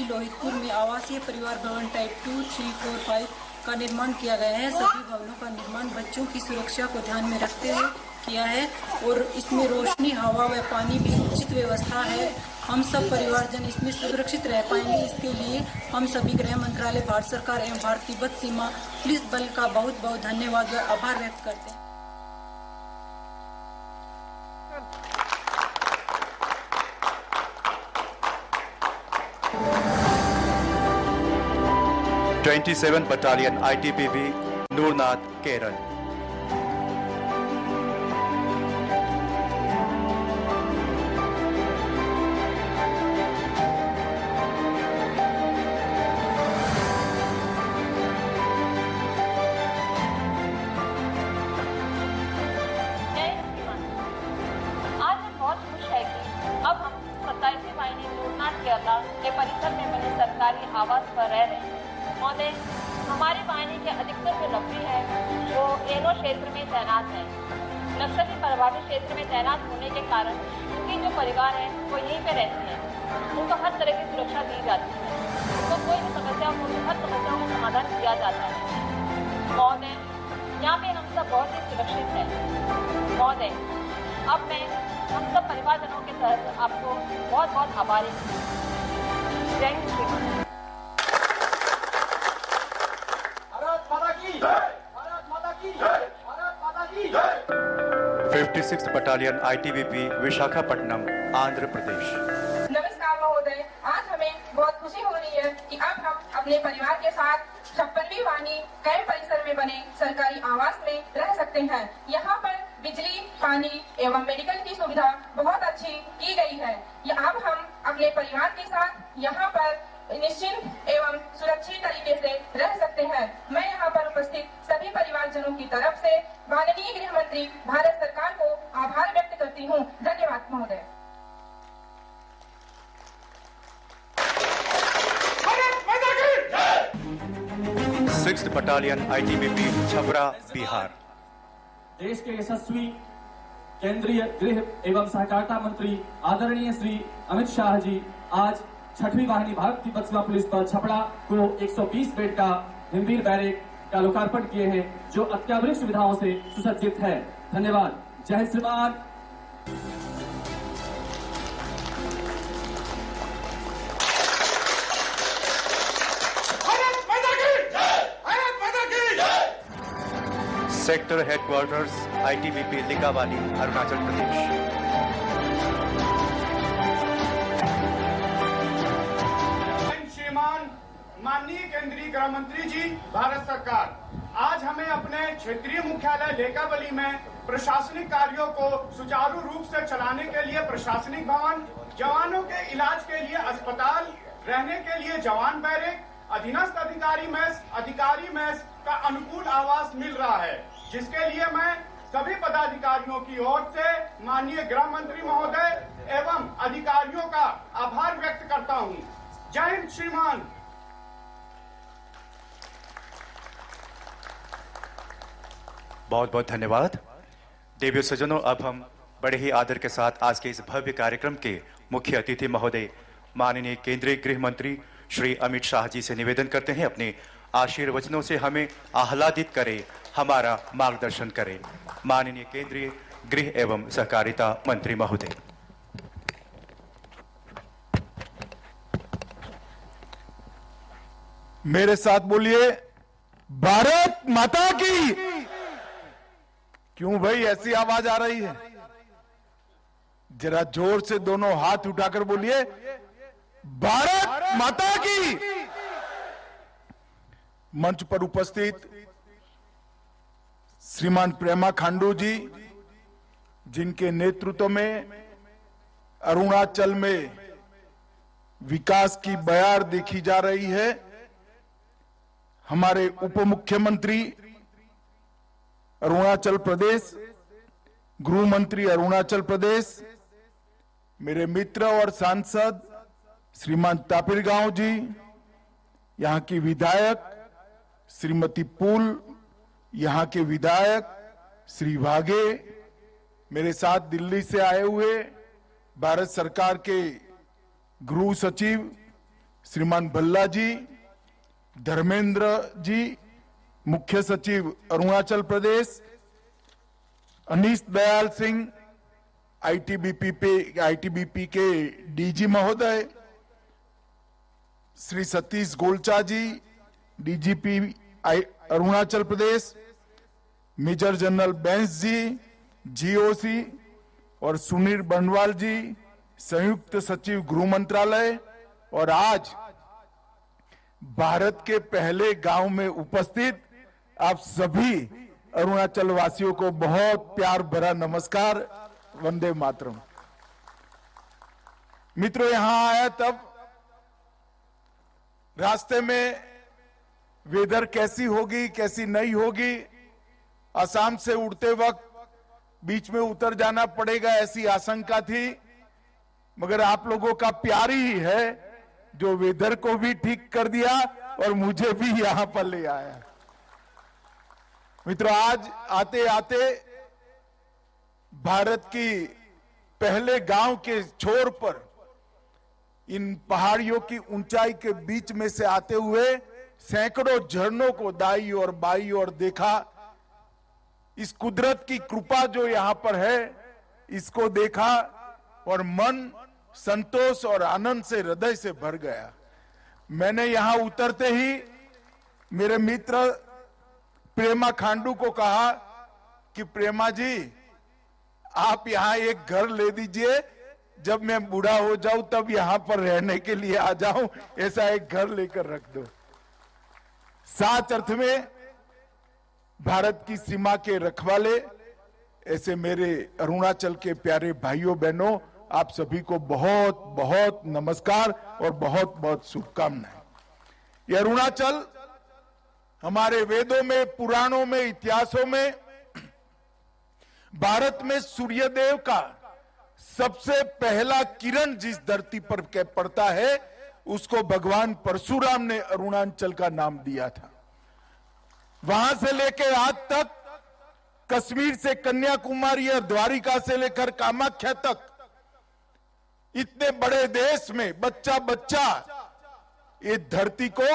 लोहितपुर में आवासीय परिवार भवन टाइप 2, 3, 4, 5 का निर्माण किया गया है। सभी भवनों का निर्माण बच्चों की सुरक्षा को ध्यान में रखते हुए किया है और इसमें रोशनी, हवा व पानी की उचित व्यवस्था है। हम सब परिवारजन इसमें सुरक्षित रह पाएंगे। इसके लिए हम सभी गृह मंत्रालय, भारत सरकार एवं भारत तिब्बत सीमा पुलिस बल का बहुत बहुत धन्यवाद व आभार व्यक्त करते हैं। (27 बटालियन ITBP, नूरनाथ, केरल) के परिसर में बने सरकारी आवास पर रह रहे हैं। महोदय, हमारे वाहिनी के अधिकतर जो नौकरी है वो एनो क्षेत्र में तैनात है। नक्सली प्रभावित क्षेत्र में तैनात होने के कारण उनके जो परिवार है वो यहीं पे रहते हैं। उनको हर तरह की सुरक्षा दी जाती है। उनको कोई भी समस्या हो तो हर समस्याओं का समाधान किया जाता है। महोदय, यहाँ पे हम सब बहुत ही सुरक्षित हैं। महोदय, अब मैं हम सब परिवारजनों के तहत आपको बहुत बहुत आभारी हूँ। जय हिंद श्रीमान। भारत माता की जय, भारत माता की जय, भारत माता की जय। 56 बटालियन ITBP, विशाखापट्टनम, आंध्र प्रदेश। नमस्कार महोदय, आज हमें बहुत खुशी हो रही है कि अब हम अपने परिवार के साथ 56वीं वाहिनी कैंप परिसर में बने सरकारी आवास में रह सकते हैं। यहाँ पर बिजली, पानी एवं मेडिकल की सुविधा बहुत अच्छी की गई है। अब हम अपने परिवार के साथ यहाँ पर निश्चिंत एवं सुरक्षित तरीके से रह सकते हैं। मैं यहाँ पर उपस्थित सभी परिवारजनों की तरफ से माननीय गृह मंत्री भारत सरकार को आभार व्यक्त करती हूँ। धन्यवाद महोदय। 6th battalion ITBP, Chhapra, Bihar. देश के यशस्वी केंद्रीय गृह एवं सहकारिता मंत्री आदरणीय श्री अमित शाह जी आज 6वीं वाहिनी भारत तिब्बत सीमा पुलिस बल छपरा को 120 बेड का हिमवीर बैरक का लोकार्पण किए हैं, जो अत्याधुनिक सुविधाओं से सुसज्जित है। धन्यवाद। जय हिंद श्रीमान। Sector headquarters ITBP, Likabali, Arunachal Pradesh. श्रीमान माननीय केंद्रीय गृह मंत्री जी, भारत सरकार आज हमें अपने क्षेत्रीय मुख्यालय लेकावली में प्रशासनिक कार्यों को सुचारू रूप से चलाने के लिए प्रशासनिक भवन, जवानों के इलाज के लिए अस्पताल, रहने के लिए जवान बैरक, अधीनस्थ अधिकारी मेस का अनुकूल आवास मिल रहा है, जिसके लिए मैं सभी पदाधिकारियों की ओर से माननीय गृह मंत्री महोदय एवं अधिकारियों का आभार व्यक्त करता हूं। जय हिंद श्रीमान। बहुत बहुत धन्यवाद। देवियों सज्जनों, अब हम बड़े ही आदर के साथ आज के इस भव्य कार्यक्रम के मुख्य अतिथि महोदय माननीय केंद्रीय गृह मंत्री श्री अमित शाह जी से निवेदन करते हैं, अपने आशीर्वचनों से हमें आह्लादित करें, हमारा मार्गदर्शन करें। माननीय केंद्रीय गृह एवं सहकारिता मंत्री महोदय। मेरे साथ बोलिए, भारत माता की। क्यों भाई ऐसी आवाज आ रही है? जरा जोर से दोनों हाथ उठाकर बोलिए, भारत माता की। मंच पर उपस्थित श्रीमान प्रेमा खांडू जी, जिनके नेतृत्व में अरुणाचल में विकास की बयार देखी जा रही है, हमारे उप मुख्यमंत्री अरुणाचल प्रदेश, गृह मंत्री अरुणाचल प्रदेश, मेरे मित्र और सांसद श्रीमान तापिर गांव जी, यहां की विधायक श्रीमती पुल, यहां के विधायक श्री वाघे, मेरे साथ दिल्ली से आए हुए भारत सरकार के गृह सचिव श्रीमान भल्ला जी, धर्मेंद्र जी, मुख्य सचिव अरुणाचल प्रदेश, अनीश दयाल सिंह, आईटीबीपी के डीजी महोदय, श्री सतीश गोलचा जी, DGP Arunachal Pradesh, major general Bains जी, जीओसी, और सुनील बनवाल जी, संयुक्त सचिव गृह मंत्रालय, और आज भारत के पहले गांव में उपस्थित आप सभी अरुणाचल वासियों को बहुत प्यार भरा नमस्कार, वंदे मातरम। मित्रों, यहां आया तब रास्ते में वेदर कैसी होगी कैसी नहीं होगी, असम से उड़ते वक्त बीच में उतर जाना पड़ेगा ऐसी आशंका थी, मगर आप लोगों का प्यार ही है जो वेदर को भी ठीक कर दिया और मुझे भी यहां पर ले आया। मित्रों, आज आते आते भारत की पहले गांव के छोर पर इन पहाड़ियों की ऊंचाई के बीच में से आते हुए सैकड़ों झरनों को दाई और बाई और देखा। इस कुदरत की कृपा जो यहां पर है इसको देखा और मन संतोष और आनंद से हृदय से भर गया। मैंने यहां उतरते ही मेरे मित्र प्रेमा खांडू को कहा कि प्रेमा जी, आप यहां एक घर ले दीजिए, जब मैं बूढ़ा हो जाऊं तब यहां पर रहने के लिए आ जाऊं, ऐसा एक घर लेकर रख दो। साच अर्थ में भारत की सीमा के रखवाले ऐसे मेरे अरुणाचल के प्यारे भाइयों बहनों, आप सभी को बहुत बहुत नमस्कार और बहुत बहुत शुभकामनाएं। ये अरुणाचल हमारे वेदों में, पुराणों में, इतिहासों में भारत में सूर्यदेव का सबसे पहला किरण जिस धरती पर पड़ता है उसको भगवान परशुराम ने अरुणाचल का नाम दिया था। वहां से लेकर आज तक कश्मीर से कन्याकुमारी और द्वारिका से लेकर कामाख्या तक इतने बड़े देश में बच्चा बच्चा ये धरती को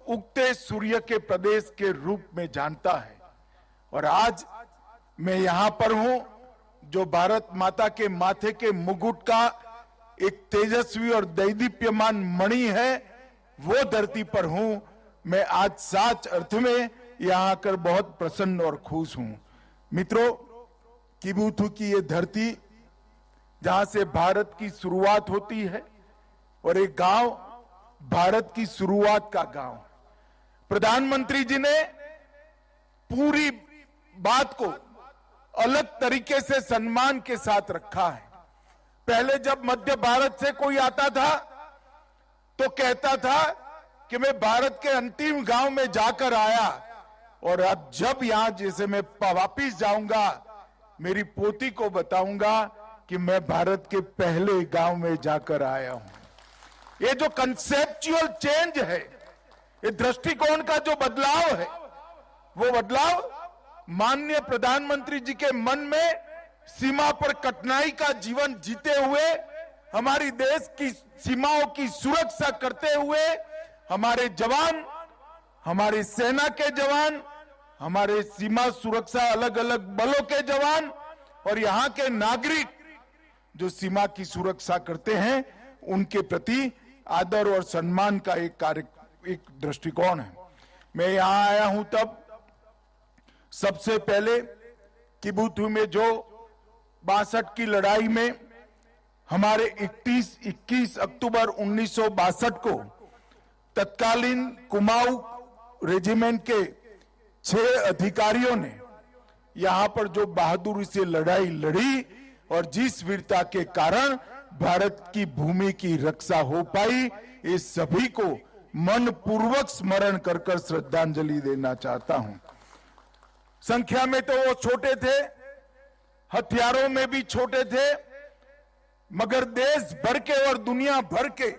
उगते सूर्य के प्रदेश के रूप में जानता है। और आज मैं यहां पर हूं जो भारत माता के माथे के मुकुट का एक तेजस्वी और दैदीप्यमान मणि है, वो धरती पर हूं। मैं आज सच अर्थ में यहां आकर बहुत प्रसन्न और खुश हूं। मित्रों, किबुथु की ये धरती जहां से भारत की शुरुआत होती है और एक गांव भारत की शुरुआत का गांव। प्रधानमंत्री जी ने पूरी बात को अलग तरीके से सम्मान के साथ रखा है। पहले जब मध्य भारत से कोई आता था तो कहता था कि मैं भारत के अंतिम गांव में जाकर आया, और अब जब यहां जैसे मैं वापिस जाऊंगा मेरी पोती को बताऊंगा कि मैं भारत के पहले गांव में जाकर आया हूं। ये जो कंसेप्चुअल चेंज है, ये दृष्टिकोण का जो बदलाव है, वो बदलाव माननीय प्रधानमंत्री जी के मन में सीमा पर कठिनाई का जीवन जीते हुए, हमारी देश की सीमाओं की सुरक्षा करते हुए हमारे जवान, हमारी सेना के जवान, हमारे सीमा सुरक्षा अलग अलग बलों के जवान और यहाँ के नागरिक जो सीमा की सुरक्षा करते हैं, उनके प्रति आदर और सम्मान का एक दृष्टिकोण है। मैं यहां आया हूं तब सबसे पहले किबुथु में जो 62 की लड़ाई में हमारे 21 अक्टूबर 1962 को तत्कालीन कुमाऊं रेजिमेंट के 6 अधिकारियों ने यहां पर जो बहादुरी से लड़ाई लड़ी और जिस वीरता के कारण भारत की भूमि की रक्षा हो पाई, इस सभी को मन पूर्वक स्मरण कर कर श्रद्धांजलि देना चाहता हूं। संख्या में तो वो छोटे थे, हथियारों में भी छोटे थे, मगर देश भर के और दुनिया भर के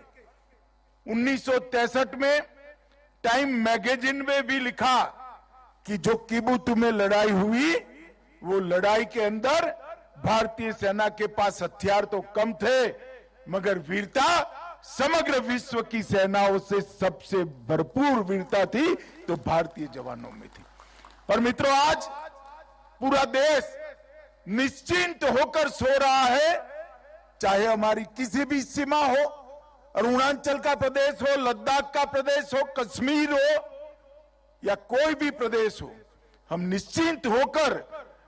1963 में टाइम मैगजीन में भी लिखा कि जो किबुथु में लड़ाई हुई, वो लड़ाई के अंदर भारतीय सेना के पास हथियार तो कम थे, मगर वीरता समग्र विश्व की सेनाओं से सबसे भरपूर वीरता थी तो भारतीय जवानों में थी। और मित्रों, आज पूरा देश निश्चिंत होकर सो रहा है, चाहे हमारी किसी भी सीमा हो, अरुणाचल का प्रदेश हो, लद्दाख का प्रदेश हो, कश्मीर हो या कोई भी प्रदेश हो, हम निश्चिंत होकर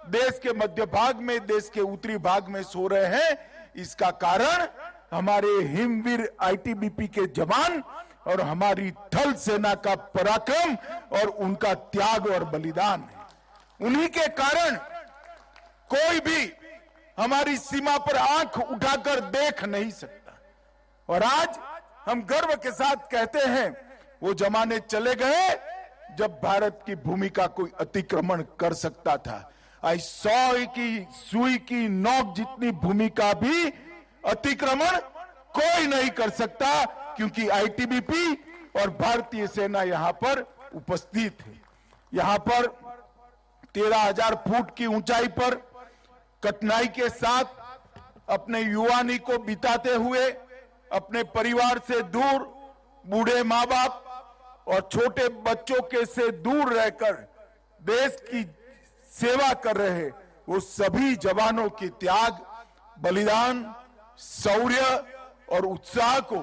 देश के मध्य भाग में, देश के उत्तरी भाग में सो रहे हैं। इसका कारण हमारे हिमवीर आईटीबीपी के जवान और हमारी थल सेना का पराक्रम और उनका त्याग और बलिदान है। उन्हीं के कारण कोई भी हमारी सीमा पर आंख उठाकर देख नहीं सकता। और आज हम गर्व के साथ कहते हैं, वो जमाने चले गए जब भारत की भूमि का कोई अतिक्रमण कर सकता था। आज 100 की सुई की नोक जितनी भूमि का भी अतिक्रमण कोई नहीं कर सकता, क्योंकि आईटीबीपी और भारतीय सेना यहां पर उपस्थित है। यहां पर 13,000 फुट की ऊंचाई पर कठिनाई के साथ अपने युवानी को बिताते हुए, अपने परिवार से दूर, बूढ़े माँ बाप और छोटे बच्चों के से दूर रहकर देश की सेवा कर रहे वो सभी जवानों के त्याग, बलिदान, शौर्य और उत्साह को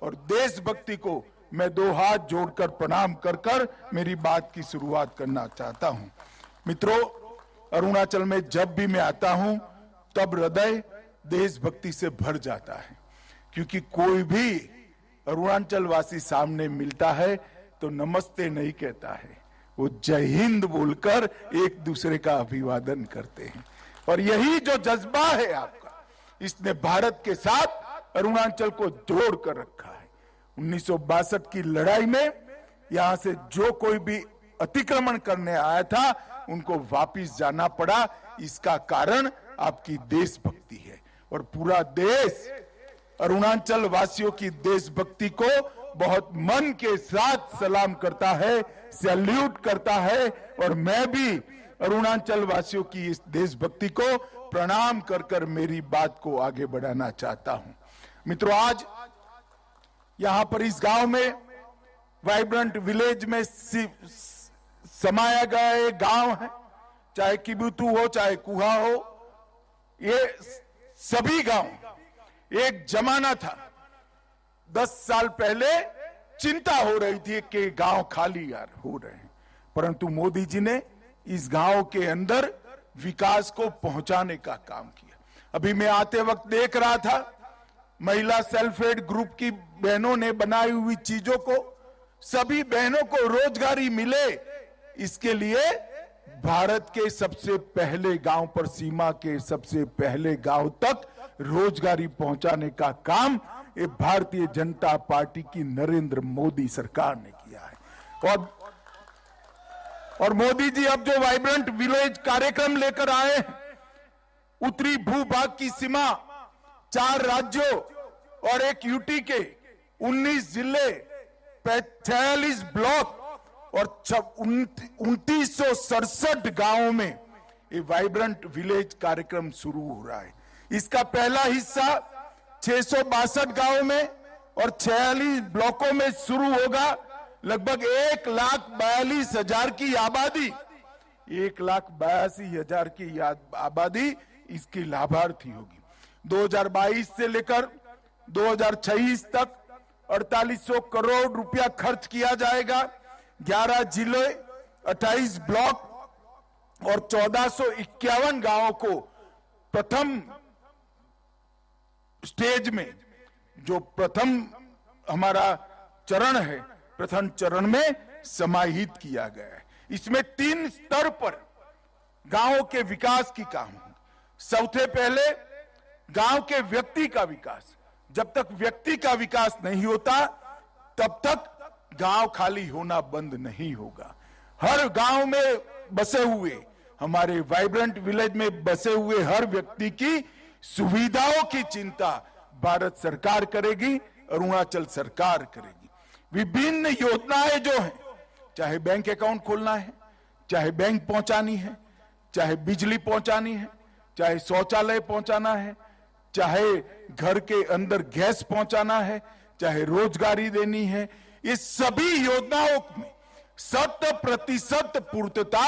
और देशभक्ति को मैं 2 हाथ जोड़कर प्रणाम कर मेरी बात की शुरुआत करना चाहता हूं। मित्रों, अरुणाचल में जब भी मैं आता हूं तब हृदय देशभक्ति से भर जाता है, क्योंकि कोई भी अरुणाचल वासी सामने मिलता है तो नमस्ते नहीं कहता है, वो जय हिंद बोलकर एक दूसरे का अभिवादन करते हैं। और यही जो जज्बा है आपका, इसने भारत के साथ अरुणाचल को जोड़ कर रखा है। 1962 की लड़ाई में यहां से जो कोई भी अतिक्रमण करने आया था उनको वापिस जाना पड़ा। इसका कारण आपकी देशभक्ति है। और पूरा देश अरुणाचल वासियों की देशभक्ति को बहुत मन के साथ सलाम करता है, सैल्यूट करता है। और मैं भी अरुणाचल वासियों की इस देशभक्ति को प्रणाम कर मेरी बात को आगे बढ़ाना चाहता हूं। मित्रों, आज यहां पर इस गांव में वाइब्रेंट विलेज में समाया गया एक गांव है, चाहे किबुतु हो चाहे कुहा हो, ये सभी गांव एक जमाना था। 10 साल पहले चिंता हो रही थी कि गांव खाली यार हो रहे हैं, परंतु मोदी जी ने इस गांव के अंदर विकास को पहुंचाने का काम किया। अभी मैं आते वक्त देख रहा था, महिला सेल्फ हेल्प ग्रुप की बहनों ने बनाई हुई चीजों को, सभी बहनों को रोजगारी मिले, इसके लिए भारत के सबसे पहले गांव पर, सीमा के सबसे पहले गांव तक रोजगारी पहुंचाने का काम ये भारतीय जनता पार्टी की नरेंद्र मोदी सरकार ने किया है। और मोदी जी अब जो वाइब्रेंट विलेज कार्यक्रम लेकर आए हैं, उत्तरी भूभाग की सीमा 4 राज्यों और एक यूटी के 19 जिले, 46 ब्लॉक और 2967 गांवों में ये वाइब्रेंट विलेज कार्यक्रम शुरू हो रहा है। इसका पहला हिस्सा 662 गांवों में और 46 ब्लॉकों में शुरू होगा। लगभग 1,42,000 की आबादी, 1,82,000 की आबादी इसकी लाभार्थी होगी। 2022 से लेकर 2026 तक 4800 करोड़ रुपया खर्च किया जाएगा। 11 जिले, 28 ब्लॉक और 1451 गांवों को प्रथम स्टेज में, जो प्रथम हमारा चरण है, प्रथम चरण में समाहित किया गया है। इसमें 3 स्तर पर गांवों के विकास की काम है। सबसे पहले गांव के व्यक्ति का विकास। जब तक व्यक्ति का विकास नहीं होता तब तक गांव खाली होना बंद नहीं होगा। हर गांव में बसे हुए, हमारे वाइब्रेंट विलेज में बसे हुए हर व्यक्ति की सुविधाओं की चिंता भारत सरकार करेगी, अरुणाचल सरकार करेगी। विभिन्न योजनाएं जो हैं, चाहे बैंक अकाउंट खोलना है, चाहे बैंक पहुंचानी है, चाहे बिजली पहुंचानी है, चाहे शौचालय पहुंचाना है, चाहे घर के अंदर गैस पहुंचाना है, चाहे रोजगारी देनी है, ये सभी योजनाओं में 100% पूर्तता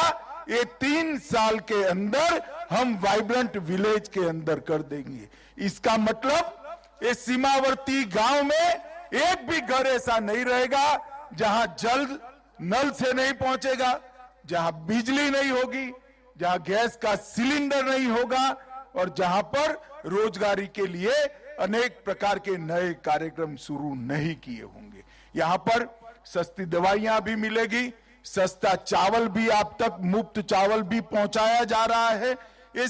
ये 3 साल के अंदर हम वाइब्रेंट विलेज के अंदर कर देंगे। इसका मतलब ये सीमावर्ती गांव में एक भी घर ऐसा नहीं रहेगा जहां जल नल से नहीं पहुंचेगा, जहां बिजली नहीं होगी, जहां गैस का सिलेंडर नहीं होगा और जहां पर रोजगारी के लिए अनेक प्रकार के नए कार्यक्रम शुरू नहीं किए होंगे। यहां पर सस्ती दवाइयां भी मिलेगी, सस्ता चावल भी आप तक, मुफ्त चावल भी पहुंचाया जा रहा है। ये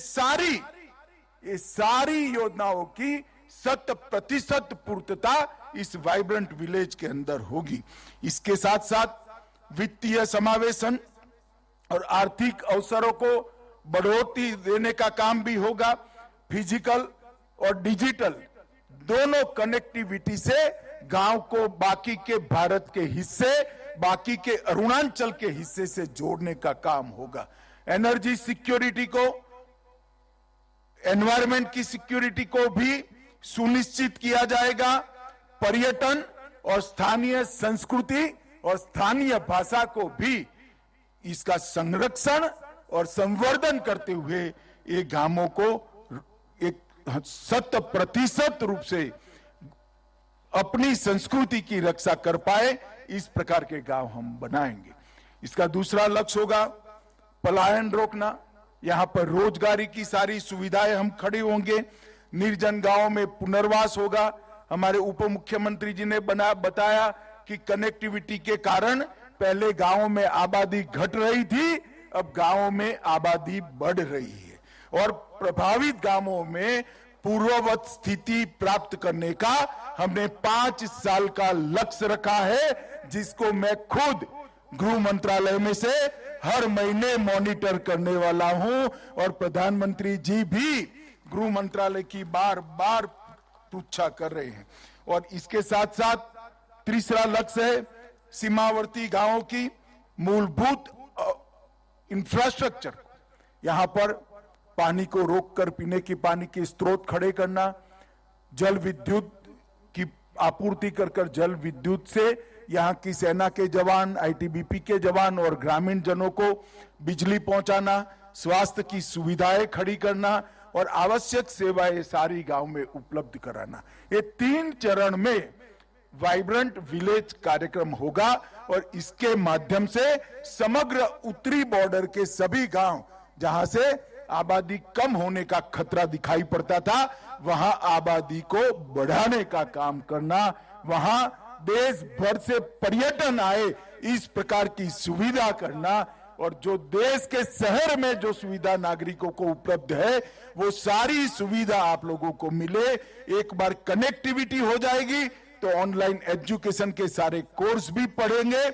सारी योजनाओं की 100% पूर्तता इस वाइब्रेंट विलेज के अंदर होगी। इसके साथ साथ वित्तीय समावेशन और आर्थिक अवसरों को बढ़ोतरी देने का काम भी होगा। फिजिकल और डिजिटल दोनों कनेक्टिविटी से गांव को बाकी के भारत के हिस्से, बाकी के अरुणाचल के हिस्से से जोड़ने का काम होगा। एनर्जी सिक्योरिटी को, एनवायरमेंट की सिक्योरिटी को भी सुनिश्चित किया जाएगा। पर्यटन और स्थानीय संस्कृति और स्थानीय भाषा को भी इसका संरक्षण और संवर्धन करते हुए ये गांवों को एक 100% रूप से अपनी संस्कृति की रक्षा कर पाए, इस प्रकार के गांव हम बनाएंगे। इसका दूसरा लक्ष्य होगा पलायन रोकना। यहां पर रोजगारी की सारी सुविधाएं हम खड़ी होंगे। निर्जन गांवों में पुनर्वास होगा। हमारे उप मुख्यमंत्री जी ने बताया कि कनेक्टिविटी के कारण पहले गांवों में आबादी घट रही थी, अब गांवों में आबादी बढ़ रही है और प्रभावित गांवों में पूर्ववत स्थिति प्राप्त करने का हमने 5 साल का लक्ष्य रखा है, जिसको मैं खुद गृह मंत्रालय में से हर महीने मॉनिटर करने वाला हूं और प्रधानमंत्री जी भी गृह मंत्रालय की बार बार पृच्छा कर रहे हैं। और इसके साथ साथ तीसरा लक्ष्य है सीमावर्ती गांवों की मूलभूत इंफ्रास्ट्रक्चर। यहां पर पानी को रोककर पीने की पानी के स्रोत खड़े करना, जल विद्युत की आपूर्ति कर जल विद्युत से यहां की सेना के जवान, आईटीबीपी के जवान और ग्रामीण जनों को बिजली पहुंचाना, स्वास्थ्य की सुविधाएं खड़ी करना और आवश्यक सेवाएं सारी गांव में उपलब्ध कराना। ये 3 चरण में वाइब्रेंट विलेज कार्यक्रम होगा और इसके माध्यम से समग्र उत्तरी बॉर्डर के सभी गांव जहां से आबादी कम होने का खतरा दिखाई पड़ता था, वहां आबादी को बढ़ाने का काम करना, वहां देश भर से पर्यटन आए इस प्रकार की सुविधा करना और जो देश के शहर में जो सुविधा नागरिकों को उपलब्ध है वो सारी सुविधा आप लोगों को मिले। एक बार कनेक्टिविटी हो जाएगी तो ऑनलाइन एजुकेशन के सारे कोर्स भी पढ़ेंगे,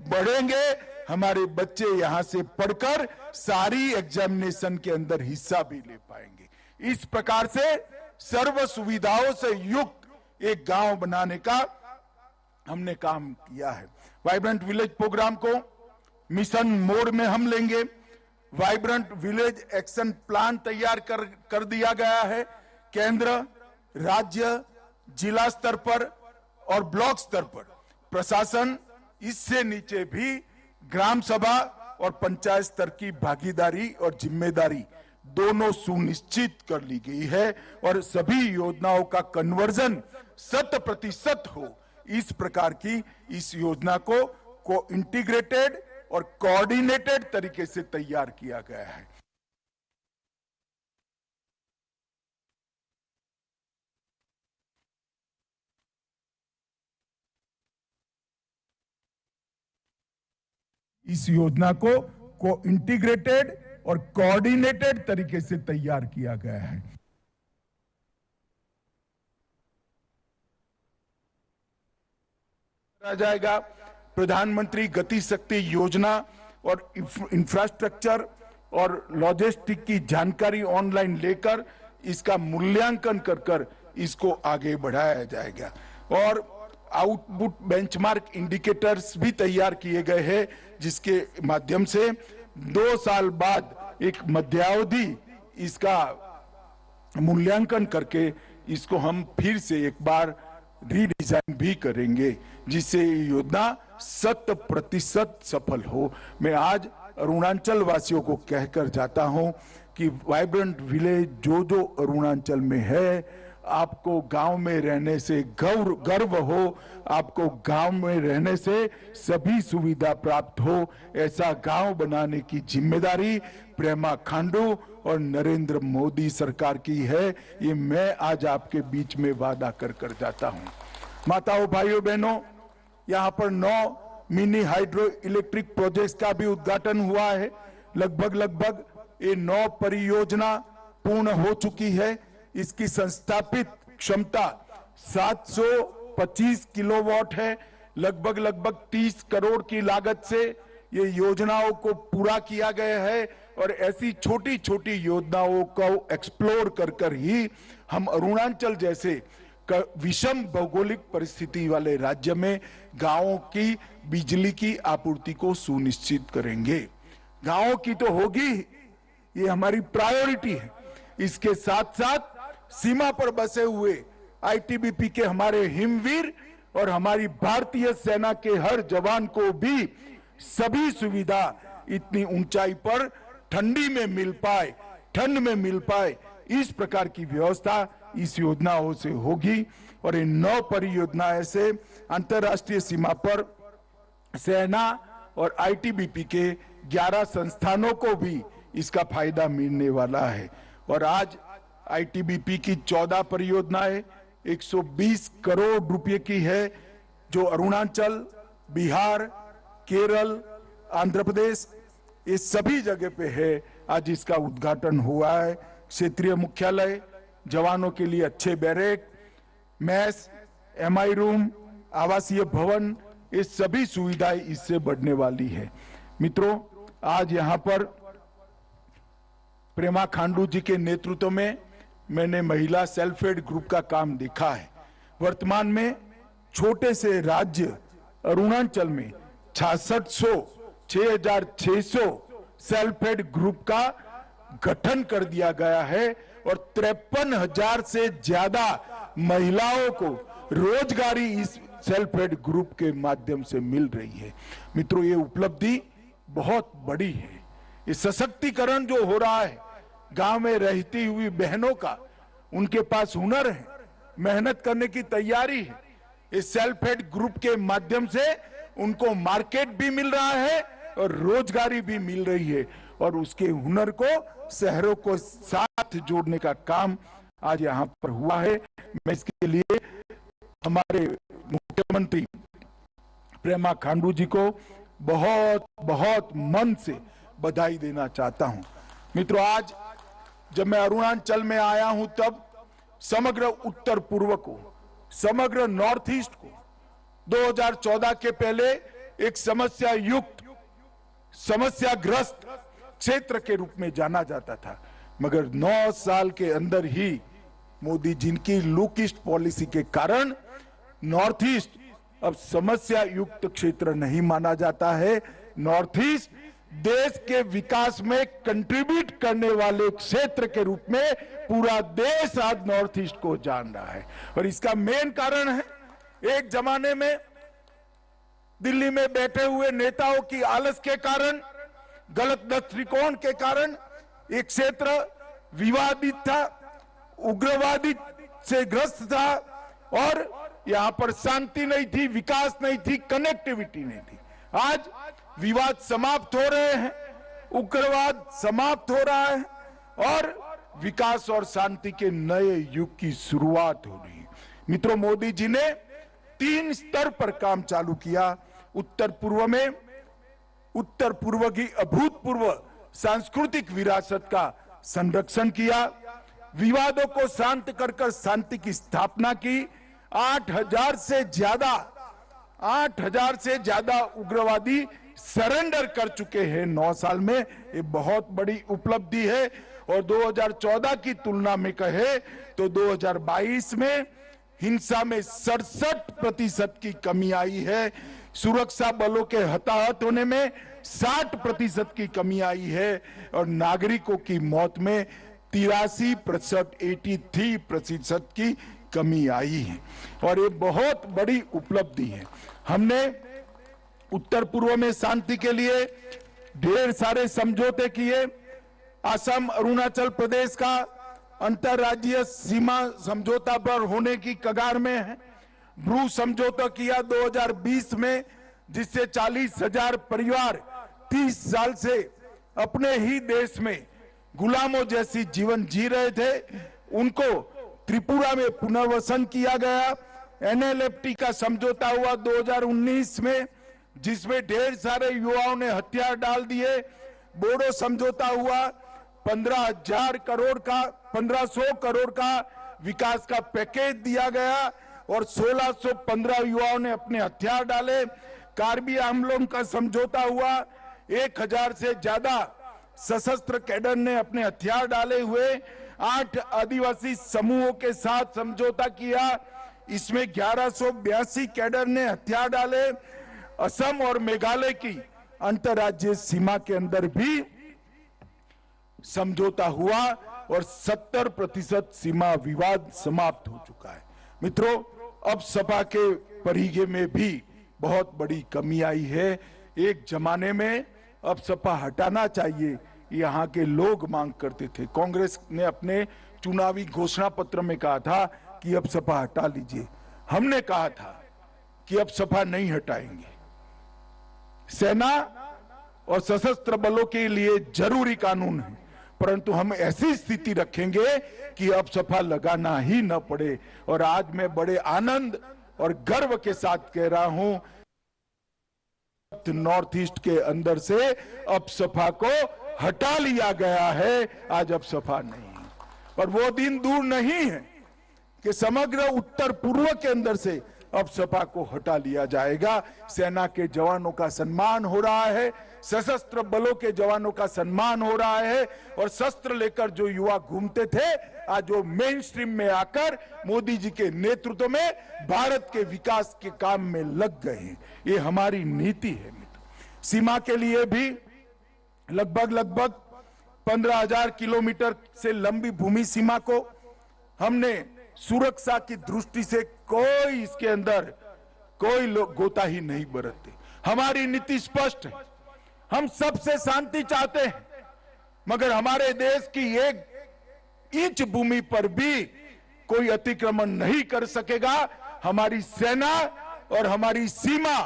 बढ़ेंगे। हमारे बच्चे यहां से पढ़कर सारी एग्जामिनेशन के अंदर हिस्सा भी ले पाएंगे। इस प्रकार से सर्व सुविधाओं से युक्त एक गांव बनाने का हमने काम किया है। वाइब्रेंट विलेज प्रोग्राम को मिशन मोड में हम लेंगे। वाइब्रेंट विलेज एक्शन प्लान तैयार कर दिया गया है। केंद्र, राज्य, जिला स्तर पर और ब्लॉक स्तर पर प्रशासन, इससे नीचे भी ग्राम सभा और पंचायत स्तर की भागीदारी और जिम्मेदारी दोनों सुनिश्चित कर ली गई है और सभी योजनाओं का कन्वर्जन 100% हो, इस प्रकार की इस योजना को इंटीग्रेटेड और कोऑर्डिनेटेड तरीके से तैयार किया गया है। इस योजना को इंटीग्रेटेड और कोऑर्डिनेटेड तरीके से तैयार किया गया है। आ जाएगा प्रधानमंत्री गति शक्ति योजना और इंफ्रास्ट्रक्चर और लॉजिस्टिक की जानकारी ऑनलाइन लेकर इसका मूल्यांकन कर इसको आगे बढ़ाया जाएगा और आउटपुट बेंचमार्क इंडिकेटर्स भी तैयार किए गए हैं, जिसके माध्यम से 2 साल बाद एक मध्यावधि इसका मूल्यांकन करके इसको हम फिर से एक बार रीडिजाइन भी करेंगे, जिससे ये योजना 100% सफल हो। मैं आज अरुणाचल वासियों को कहकर जाता हूं कि वाइब्रेंट विलेज जो अरुणाचल में है, आपको गांव में रहने से गर्व हो, आपको गांव में रहने से सभी सुविधा प्राप्त हो। ऐसा गांव बनाने की जिम्मेदारी प्रेमा खांडू और नरेंद्र मोदी सरकार की है। ये मैं आज आपके बीच में वादा कर जाता हूं। माताओं, भाइयों, बहनों, यहाँ पर 9 मिनी हाइड्रो इलेक्ट्रिक प्रोजेक्ट्स का भी उद्घाटन हुआ है। लगभग ये 9 परियोजना पूर्ण हो चुकी है। इसकी संस्थापित क्षमता 725 किलोवाट है। लगभग 30 करोड़ की लागत से ये योजनाओं को पूरा किया गया है। और ऐसी छोटी छोटी योजनाओं को एक्सप्लोर कर ही हम अरुणाचल जैसे विषम भौगोलिक परिस्थिति वाले राज्य में गांवों की बिजली की आपूर्ति को सुनिश्चित करेंगे। गांवों की तो होगी, ये हमारी प्रायोरिटी है। इसके साथ साथ सीमा पर बसे हुए आईटीबीपी के हमारे हिमवीर और हमारी भारतीय सेना के हर जवान को भी सभी सुविधा इतनी ऊंचाई पर ठंडी में मिल पाए, ठंड में मिल पाए, इस प्रकार की व्यवस्था इस योजनाओं से होगी। और इन 9 परियोजनाएं से अंतर्राष्ट्रीय सीमा पर सेना और आईटीबीपी के 11 संस्थानों को भी इसका फायदा मिलने वाला है। और आज आईटीबीपी की 14 परियोजनाएं 120 करोड़ रुपए की है, जो अरुणाचल, बिहार, केरल, आंध्र प्रदेश, ये सभी जगह पे है। आज इसका उद्घाटन हुआ है। क्षेत्रीय मुख्यालय, जवानों के लिए अच्छे बैरक, मैस, एमआई रूम, आवासीय भवन, ये सभी सुविधाएं इससे बढ़ने वाली है। मित्रों, आज यहाँ पर प्रेमा खांडू जी के नेतृत्व में मैंने महिला सेल्फ हेल्प ग्रुप का काम देखा है। वर्तमान में छोटे से राज्य अरुणाचल में 6600 सेल्फ हेल्प ग्रुप का गठन कर दिया गया है और 53,000 से ज्यादा महिलाओं को रोजगारी इस सेल्फ हेल्प ग्रुप के माध्यम से मिल रही है। मित्रों, ये उपलब्धि बहुत बड़ी है। ये सशक्तिकरण जो हो रहा है गांव में रहती हुई बहनों का, उनके पास हुनर है, मेहनत करने की तैयारी है। इस सेल्फ हेल्प ग्रुप के माध्यम से उनको मार्केट भी मिल रहा है और रोजगारी भी मिल रही है। और उसके हुनर को शहरों को साथ जोड़ने का काम आज यहाँ पर हुआ है। मैं इसके लिए हमारे मुख्यमंत्री प्रेमा खांडू जी को बहुत बहुत मन से बधाई देना चाहता हूं। मित्रों, आज जब मैं अरुणाचल में आया हूं तब समग्र उत्तर पूर्व को, समग्र नॉर्थ ईस्ट को 2014 के पहले एक समस्या युक्त, समस्याग्रस्त क्षेत्र के रूप में जाना जाता था। मगर 9 साल के अंदर ही मोदी जी की लुकिस्ट पॉलिसी के कारण नॉर्थ ईस्ट अब समस्या युक्त क्षेत्र नहीं माना जाता है। नॉर्थ ईस्ट देश के विकास में कंट्रीब्यूट करने वाले क्षेत्र के रूप में पूरा देश आज नॉर्थ ईस्ट को जान रहा है। और इसका मेन कारण है, एक जमाने में दिल्ली में बैठे हुए नेताओं की आलस के कारण, गलत दृष्टिकोण के कारण एक क्षेत्र विवादित था, उग्रवादी से ग्रस्त था और यहां पर शांति नहीं थी, विकास नहीं थी, कनेक्टिविटी नहीं थी। आज विवाद समाप्त हो रहे हैं, उग्रवाद समाप्त हो रहा है और विकास और शांति के नए युग की शुरुआत हो रही है। मित्रों, मोदी जी ने 3 स्तर पर काम चालू किया। उत्तर पूर्व में उत्तर पूर्व की अभूतपूर्व सांस्कृतिक विरासत का संरक्षण किया, विवादों को शांत कर शांति की स्थापना की। 8,000 से ज्यादा उग्रवादी सरेंडर कर चुके हैं 9 साल में। ये बहुत बड़ी उपलब्धि है। और 2014 की तुलना में कहे तो 2022 में हिंसा में 67% की कमी आई है। सुरक्षा बलों के हताहत होने में 60% की कमी आई है और नागरिकों की मौत में 83% की कमी आई है और ये बहुत बड़ी उपलब्धि है। हमने उत्तर पूर्व में शांति के लिए ढेर सारे समझौते किए। असम अरुणाचल प्रदेश का अंतर्राज्यीय सीमा समझौता पर होने की कगार में है। ब्रू समझौता किया 2020 में, जिससे 40,000 परिवार 30 साल से अपने ही देश में गुलामों जैसी जीवन जी रहे थे, उनको त्रिपुरा में पुनर्वसन किया गया। NLFT का समझौता हुआ 2019 में, जिसमें ढेर सारे युवाओं ने हथियार डाल दिए। बोडो समझौता हुआ 15,000 करोड़ का 1500 करोड़ का विकास का पैकेज दिया गया और 1615 युवाओं ने अपने हथियार डाले। कार्बी आंगलोंग का समझौता हुआ, 1000 से ज्यादा सशस्त्र कैडर ने अपने हथियार डाले हुए 8 आदिवासी समूहों के साथ समझौता किया। इसमें 1182 कैडर ने हथियार डाले। असम और मेघालय की अंतर्राज्यीय सीमा के अंदर भी समझौता हुआ और 70% सीमा विवाद समाप्त हो चुका है। मित्रों, अब सपा के परिघे में भी बहुत बड़ी कमी आई है। एक जमाने में अब सपा हटाना चाहिए, यहाँ के लोग मांग करते थे। कांग्रेस ने अपने चुनावी घोषणा पत्र में कहा था कि अब सपा हटा लीजिए। हमने कहा था कि अब सपा नहीं हटाएंगे। सेना और सशस्त्र बलों के लिए जरूरी कानून है, परंतु हम ऐसी स्थिति रखेंगे कि अब सपा लगाना ही न पड़े। और आज मैं बड़े आनंद और गर्व के साथ कह रहा हूं, नॉर्थ ईस्ट के अंदर से अब सपा को हटा लिया गया है। आज अब सपा नहीं है और वो दिन दूर नहीं है कि समग्र उत्तर पूर्व के अंदर से अब सपा को हटा लिया जाएगा। सेना के जवानों का सम्मान हो रहा है, सशस्त्र बलों के जवानों का सम्मान हो रहा है और शस्त्र लेकर जो युवा घूमते थे, आज वो मेन स्ट्रीम में आकर मोदी जी के नेतृत्व में भारत के विकास के काम में लग गए हैं। ये हमारी नीति है। सीमा के लिए भी लगभग 15,000 किलोमीटर से लंबी भूमि सीमा को हमने सुरक्षा की दृष्टि से कोई इसके अंदर कोई लोग गोताही नहीं बरतते। हमारी नीति स्पष्ट है। हम सबसे शांति चाहते हैं, मगर हमारे देश की 1 इंच भूमि पर भी कोई अतिक्रमण नहीं कर सकेगा। हमारी सेना और हमारी सीमा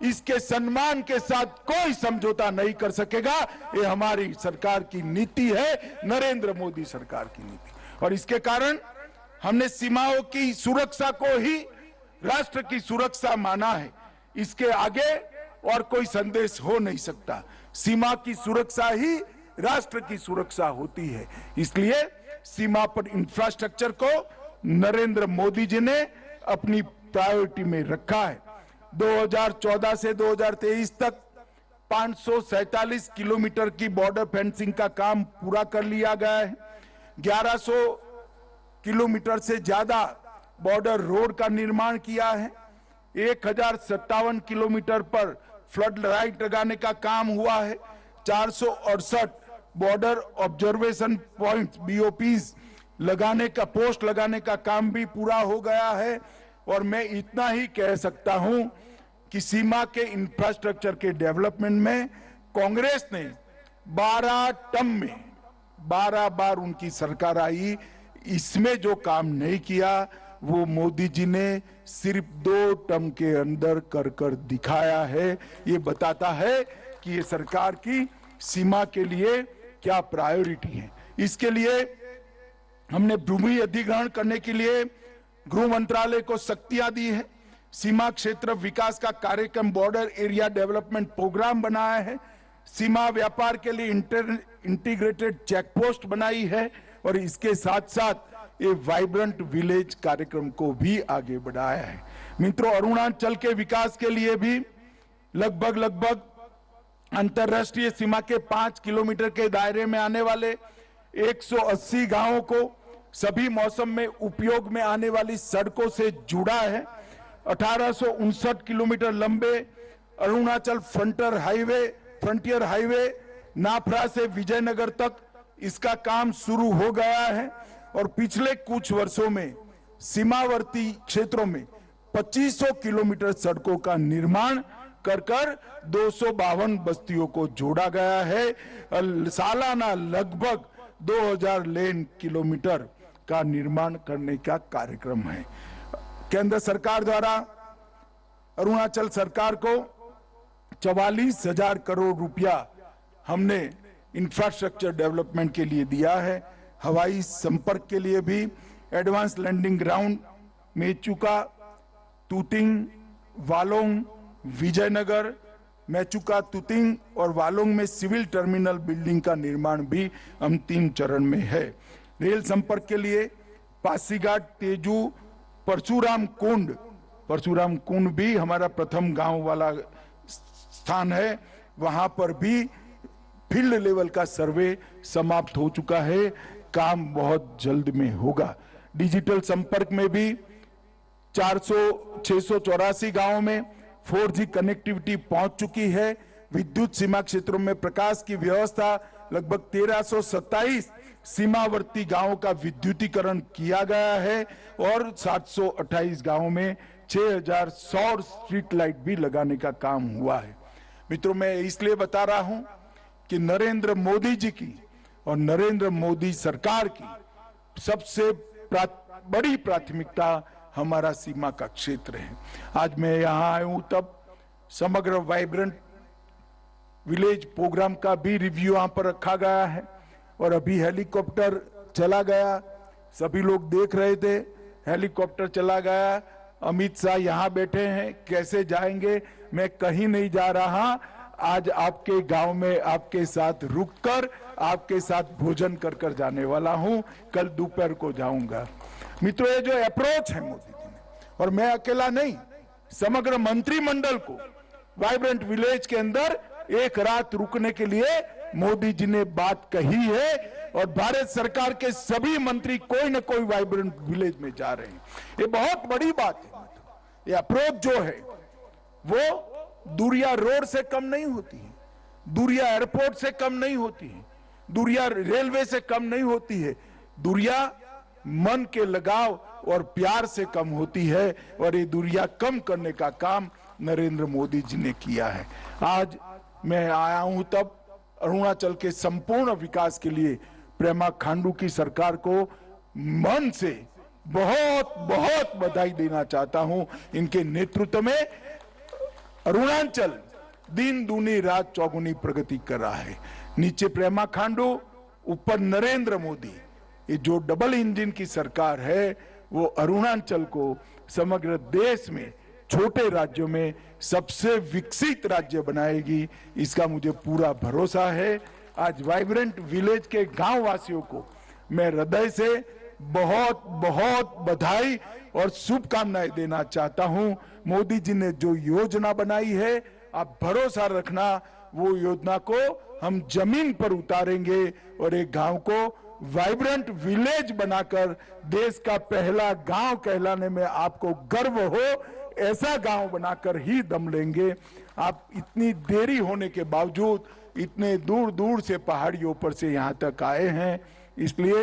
इसके सम्मान के साथ कोई समझौता नहीं कर सकेगा। ये हमारी सरकार की नीति है, नरेंद्र मोदी सरकार की नीति। और इसके कारण हमने सीमाओं की सुरक्षा को ही राष्ट्र की सुरक्षा माना है। इसके आगे और कोई संदेश हो नहीं सकता। सीमा की सुरक्षा ही राष्ट्र की सुरक्षा होती है। इसलिए सीमा पर इंफ्रास्ट्रक्चर को नरेंद्र मोदी जी ने अपनी प्रायोरिटी में रखा है। 2014 से 2023 तक 547 किलोमीटर की बॉर्डर फेंसिंग का काम पूरा कर लिया गया है। 1100 किलोमीटर से ज्यादा बॉर्डर रोड का निर्माण किया है। 1057 किलोमीटर पर फ्लड लाइट लगाने का काम हुआ है। 468 बॉर्डर ऑब्जर्वेशन पॉइंट BOPs लगाने का पोस्ट लगाने का काम भी पूरा हो गया है। और मैं इतना ही कह सकता हूं कि सीमा के इंफ्रास्ट्रक्चर के डेवलपमेंट में कांग्रेस ने 12 टर्म में 12 बार उनकी सरकार आई, इसमें जो काम नहीं किया वो मोदी जी ने सिर्फ 2 टर्म के अंदर कर दिखाया है। ये बताता है कि ये सरकार की सीमा के लिए क्या प्रायोरिटी है। इसके लिए हमने भूमि अधिग्रहण करने के लिए गृह मंत्रालय को शक्तियां दी है। सीमा क्षेत्र विकास का कार्यक्रम बॉर्डर एरिया डेवलपमेंट प्रोग्राम बनाया है। सीमा व्यापार के लिए इंटीग्रेटेड चेकपोस्ट बनाई है और इसके साथ साथ ये वाइब्रेंट विलेज कार्यक्रम को भी आगे बढ़ाया है। मित्रों, अरुणाचल के विकास के लिए भी लगभग अंतरराष्ट्रीय सीमा के 5 किलोमीटर के दायरे में आने वाले 180 गांवों को सभी मौसम में उपयोग में आने वाली सड़कों से जुड़ा है। 1859 किलोमीटर लंबे अरुणाचल फ्रंटियर हाईवे नाफरा से विजयनगर तक इसका काम शुरू हो गया है और पिछले कुछ वर्षों में सीमावर्ती क्षेत्रों में 2500 किलोमीटर सड़कों का निर्माण कर 252 बस्तियों को जोड़ा गया है। सालाना लगभग 2000 लेन किलोमीटर का निर्माण करने का कार्यक्रम है। केंद्र सरकार द्वारा अरुणाचल सरकार को 44,000 करोड़ रुपया हमने इंफ्रास्ट्रक्चर डेवलपमेंट के लिए दिया है। हवाई संपर्क के लिए भी advance landing ground Mechuka, Tuting, Walong, Vijaynagar, Mechuka, Tuting और वालोंग में सिविल टर्मिनल बिल्डिंग का निर्माण भी अंतिम चरण में है। रेल संपर्क के लिए पासीघाट, तेजू, परशुराम कुंड भी हमारा प्रथम गांव वाला स्थान है। वहां पर भी फील्ड लेवल का सर्वे समाप्त हो चुका है। काम बहुत जल्द में होगा। डिजिटल संपर्क में भी 684 गांवों में 4G कनेक्टिविटी पहुंच चुकी है। विद्युत सीमा क्षेत्रों में प्रकाश की व्यवस्था लगभग 1327 सीमावर्ती गांवों का विद्युतीकरण किया गया है और 728 गांवों में 6000 सौर स्ट्रीट लाइट भी लगाने का काम हुआ है। मित्रों, मैं इसलिए बता रहा हूं कि नरेंद्र मोदी जी की और नरेंद्र मोदी सरकार की सबसे बड़ी प्राथमिकता हमारा सीमा का क्षेत्र है। आज मैं यहां आया हूं तब समग्र वाइब्रेंट विलेज प्रोग्राम का भी रिव्यू यहां पर रखा गया है और अभी हेलीकॉप्टर चला गया, सभी लोग देख रहे थे। हेलीकॉप्टर चला गया, अमित शाह यहां बैठे हैं, कैसे जाएंगे? मैं कहीं नहीं जा रहा, आज आपके गांव में आपके साथ रुककर आपके साथ भोजन कर जाने वाला हूं। कल दोपहर को जाऊंगा। मित्रों, ये जो अप्रोच है मोदी जी ने, और मैं अकेला नहीं, समग्र मंत्रिमंडल को वाइब्रेंट विलेज के अंदर एक रात रुकने के लिए मोदी जी ने बात कही है और भारत सरकार के सभी मंत्री कोई न कोई वाइब्रेंट विलेज में जा रहे हैं। ये बहुत बड़ी बात है। ये अप्रोच जो है वो दूरिया रोड से कम नहीं होती है, दूरिया एयरपोर्ट से कम नहीं होती है, दूरिया रेलवे से कम नहीं होती है, दूरिया मन के लगाव और प्यार से कम होती है और ये दूरिया कम करने का काम नरेंद्र मोदी जी ने किया है। आज मैं आया हूं तब अरुणाचल के संपूर्ण विकास के लिए प्रेमा खांडू की सरकार को मन से बहुत बहुत बधाई देना चाहता हूं। इनके नेतृत्व में अरुणाचल दिन दूनी रात चौगुनी प्रगति कर रहा है। नीचे प्रेमा खांडू, ऊपर नरेंद्र मोदी, ये जो डबल इंजन की सरकार है वो अरुणाचल को समग्र देश में छोटे राज्यों में सबसे विकसित राज्य बनाएगी, इसका मुझे पूरा भरोसा है। आज वाइब्रेंट विलेज के गांव वासियों को मैं हृदय से बहुत बहुत बधाई और शुभकामनाएं देना चाहता हूं। मोदी जी ने जो योजना बनाई है, आप भरोसा रखना, वो योजना को हम जमीन पर उतारेंगे और एक गांव को वाइब्रेंट विलेज बनाकर देश का पहला गांव कहलाने में आपको गर्व हो, ऐसा गांव बनाकर ही दम लेंगे। आप इतनी देरी होने के बावजूद इतने दूर दूर से पहाड़ियों पर से यहां तक आए हैं, इसलिए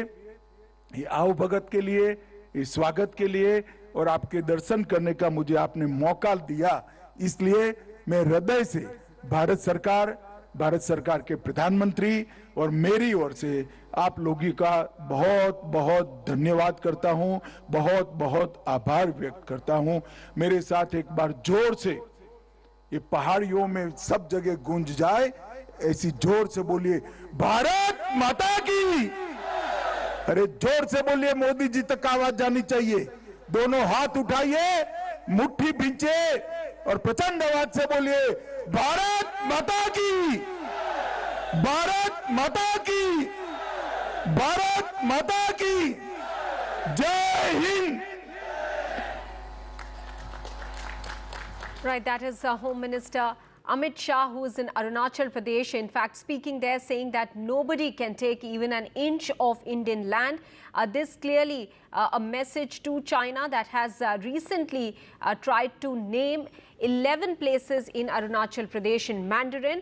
ये आओ भगत के लिए, इस स्वागत के लिए और आपके दर्शन करने का मुझे आपने मौका दिया, इसलिए मैं हृदय से भारत सरकार के प्रधानमंत्री और मेरी ओर से आप लोगों का बहुत बहुत धन्यवाद करता हूं, बहुत बहुत आभार व्यक्त करता हूं। मेरे साथ एक बार जोर से ये पहाड़ियों में सब जगह गूंज जाए, ऐसी जोर से बोलिए, भारत माता की। अरे जोर से बोलिए, मोदी जी तक आवाज जानी चाहिए। दोनों हाथ उठाइए, मुट्ठी भींचे और प्रचंड आवाज से बोलिए, भारत माता की, भारत माता की, भारत माता की, जय Hind. Right, that is Home Minister Amit Shah, who is in Arunachal Pradesh, in fact speaking there, saying that nobody can take even an inch of Indian land. This clearly a message to China that has recently tried to name 11 places in Arunachal Pradesh in Mandarin.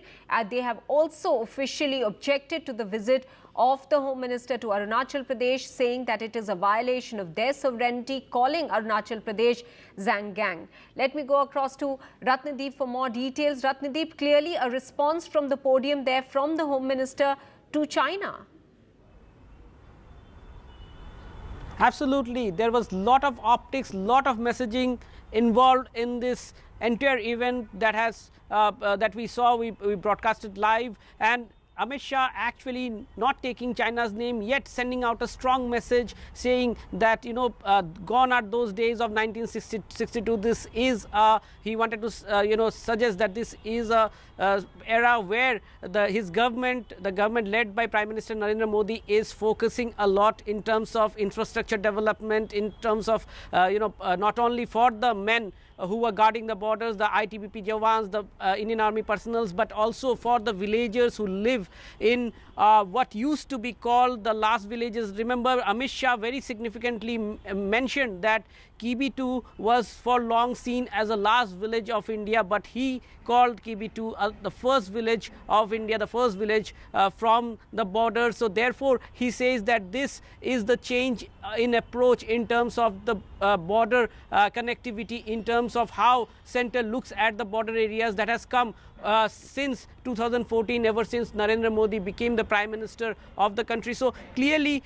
They have also officially objected to the visit of the Home Minister to Arunachal Pradesh, saying that it is a violation of their sovereignty, calling Arunachal Pradesh Zangang. Let me go across to Ratnadeep for more details. Ratnadeep, clearly a response from the podium there from the Home Minister to China. Absolutely. There was lot of optics, lot of messaging involved in this entire event that has that we saw, we broadcasted live, and Amit Shah actually not taking China's name, yet sending out a strong message saying that, you know, gone are those days of 1962. This is, he wanted to, you know, suggest that this is a era where his government, the government led by Prime Minister Narendra Modi, is focusing a lot in terms of infrastructure development, in terms of, you know, not only for the men who are guarding the borders, the ITBP Jawans, the Indian Army personals, but also for the villagers who live in what used to be called the last villages. Remember, Amit Shah very significantly mentioned that Kibitu was for long seen as a last village of India, but he called Kibitu the first village of India, the first village from the border. So therefore, he says that this is the change in approach in terms of the border connectivity, in terms of how center looks at the border areas, that has come since 2014, ever since Narendra Modi became the Prime Minister of the country. So clearly,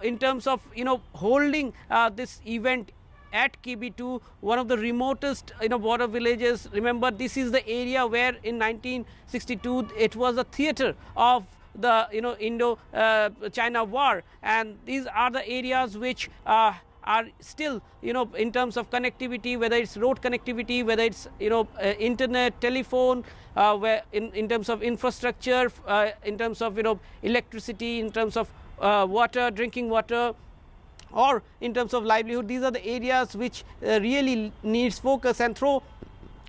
in terms of, you know, holding this event at Kibitu, one of the remotest, you know, border villages. Remember, this is the area where in 1962 it was a theater of the, you know, Indo-China war, and these are the areas which are still, you know, in terms of connectivity, whether it's road connectivity, whether it's, you know, internet, telephone, where in terms of infrastructure, in terms of, you know, electricity, in terms of water, drinking water, or in terms of livelihood. These are the areas which really needs focus. And through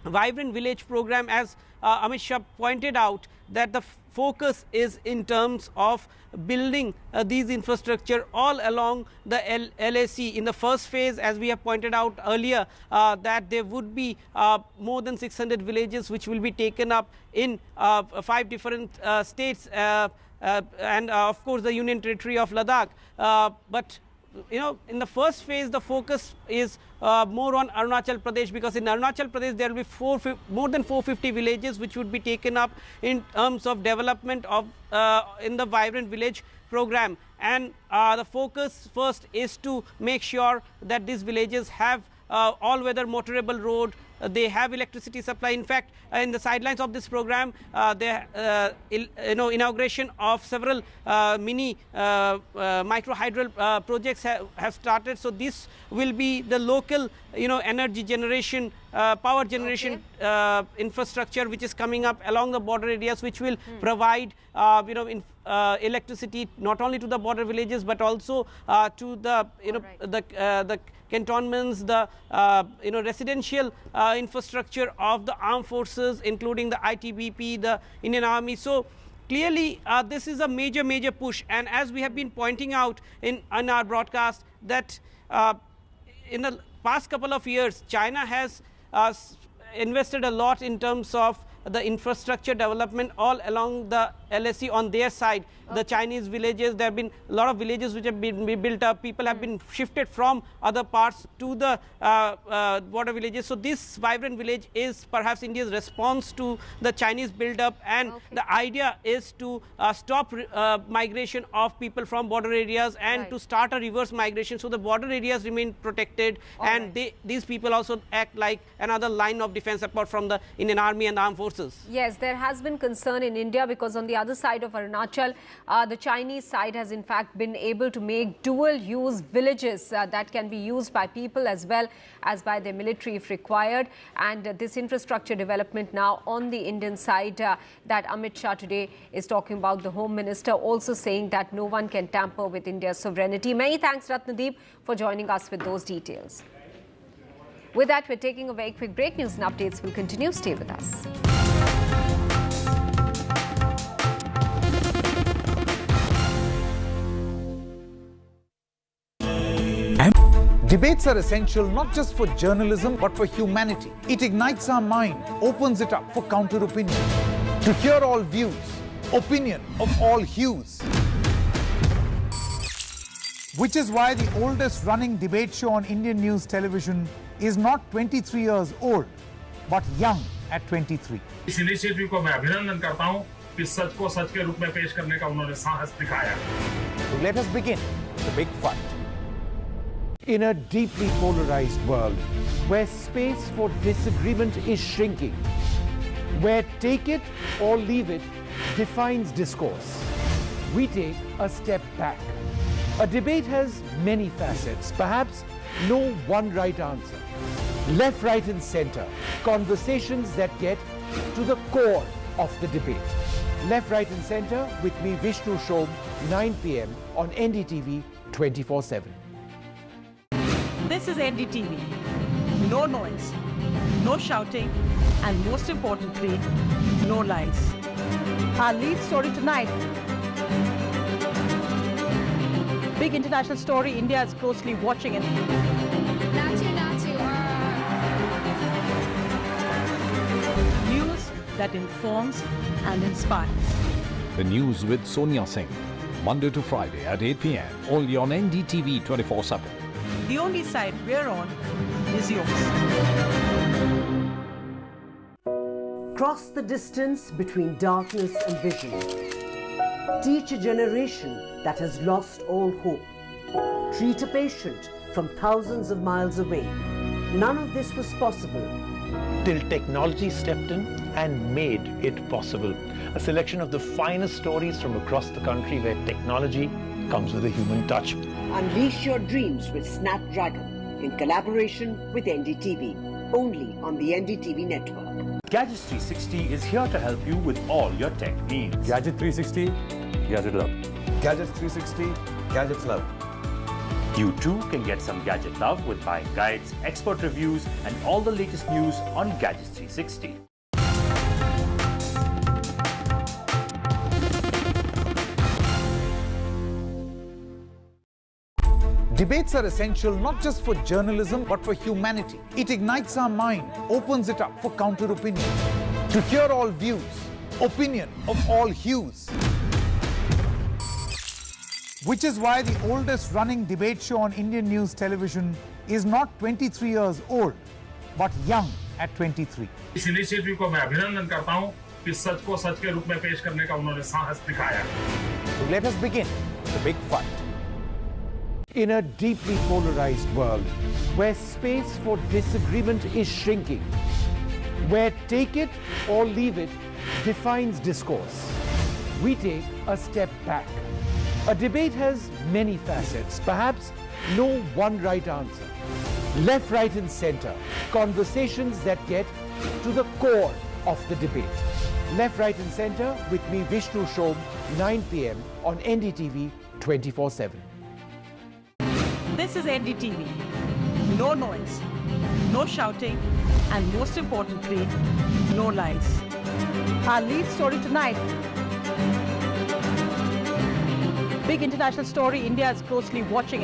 Vibrant Village program, as Amit Shah pointed out, that the focus is in terms of building these infrastructure all along the LAC. In the first phase, as we have pointed out earlier, that there would be more than 600 villages which will be taken up in 5 different states and of course the Union Territory of Ladakh. But you know, in the first phase, the focus is more on Arunachal Pradesh, because in Arunachal Pradesh there will be more than 450 villages which would be taken up in terms of development of in the Vibrant Village program. And the focus first is to make sure that these villages have all-weather motorable road, they have electricity supply. In fact, in the sidelines of this program, inauguration of several mini microhydral projects have started. So this will be the local, energy generation, power generation infrastructure which is coming up along the border areas, which will provide, electricity not only to the border villages but also to the, the cantonments, the residential infrastructure of the armed forces, including the ITBP, the Indian Army. So clearly, this is a major push. And as we have been pointing out in our broadcast, that in the past couple of years, China has invested a lot in terms of the infrastructure development all along the LAC on their side. The Chinese villages, there have been a lot of villages which have been built up. People have been shifted from other parts to the border villages. So this Vibrant Village is perhaps India's response to the Chinese build-up, and the idea is to stop migration of people from border areas and to start a reverse migration, so the border areas remain protected, and these people also act like another line of defense apart from the Indian Army and the armed forces. Yes, there has been concern in India because on the other side of Arunachal, the Chinese side has in fact been able to make dual-use villages that can be used by people as well as by their military if required. And this infrastructure development now on the Indian side that Amit Shah today is talking about, the Home Minister also saying that no one can tamper with India's sovereignty. Many thanks, Ratnadeep, for joining us with those details. With that, we're taking a very quick break. News and updates will continue. Stay with us. Debates are essential not just for journalism but for humanity. It ignites our mind, opens it up for counter-opinion. To hear all views, opinion of all hues. Which is why the oldest running debate show on Indian news television is not 23 years old, but young at 23. इस initiative को मैं अभिनंदन करता हूं कि सच को सच के रूप में पेश करने का उन्होंने साहस दिखाया. So let us begin the big fight. In a deeply polarized world, where space for disagreement is shrinking, where take it or leave it defines discourse, we take a step back. A debate has many facets, perhaps no one right answer. Left, right and center, conversations that get to the core of the debate. Left, right and center with me, Vishnu Shom, 9 p.m. on NDTV 24/7. This is NDTV. No noise, no shouting, and most importantly, no lies. Our lead story tonight. Big international story India is closely watching. News that informs and inspires. The news with Sonia Singh. Monday to Friday at 8 p.m. only on NDTV 24/7. The only side we're on is yours. Cross the distance between darkness and vision. Teach a generation that has lost all hope. Treat a patient from thousands of miles away. None of this was possible till technology stepped in and made it possible. A selection of the finest stories from across the country where technology comes with a human touch. Unleash your dreams with Snapdragon in collaboration with NDTV, only on the NDTV network. Gadgets 360 is here to help you with all your tech needs. Gadget 360, Gadget Love. Gadgets 360, Gadgets Love. You too can get some gadget love with buying guides, expert reviews, and all the latest news on Gadgets 360. Debates are essential not just for journalism but for humanity. It ignites our mind, opens it up for counter-opinion. To hear all views, opinion of all hues. Which is why the oldest running debate show on Indian news television is not 23 years old, but young at 23. इस initiative को मैं अभिनंदन करता हूं कि सच को सच के रूप में पेश करने का उन्होंने साहस दिखाया. So let us begin the big fight. In a deeply polarized world, where space for disagreement is shrinking, where take it or leave it defines discourse, we take a step back. A debate has many facets, perhaps no one right answer. Left, right and center, conversations that get to the core of the debate. Left, right and center with me, Vishnu Shom, 9 p.m. on NDTV 24/7. This is NDTV. No noise, no shouting, and most importantly, no lies. Our lead story tonight. Big international story India is closely watching.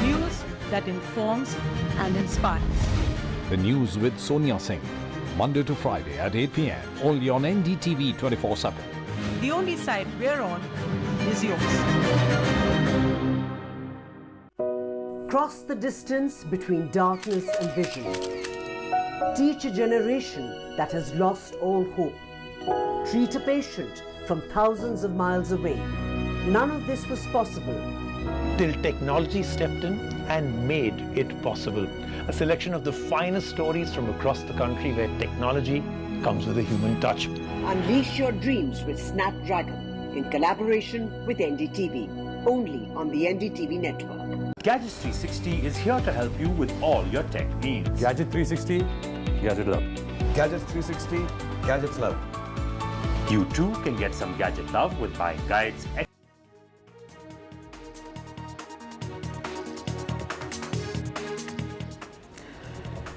News that informs and inspires. The news with Sonia Singh. Monday to Friday at 8 p.m. only on NDTV 24/7. The only side we're on is yours. Cross the distance between darkness and vision. Teach a generation that has lost all hope. Treat a patient from thousands of miles away. None of this was possible till technology stepped in and made it possible. A selection of the finest stories from across the country where technology comes with a human touch. Unleash your dreams with Snapdragon in collaboration with NDTV, only on the NDTV network. Gadgets 360 is here to help you with all your tech needs. Gadget 360, Gadget Love. Gadgets 360, Gadgets Love. You too can get some gadget love with buying guides.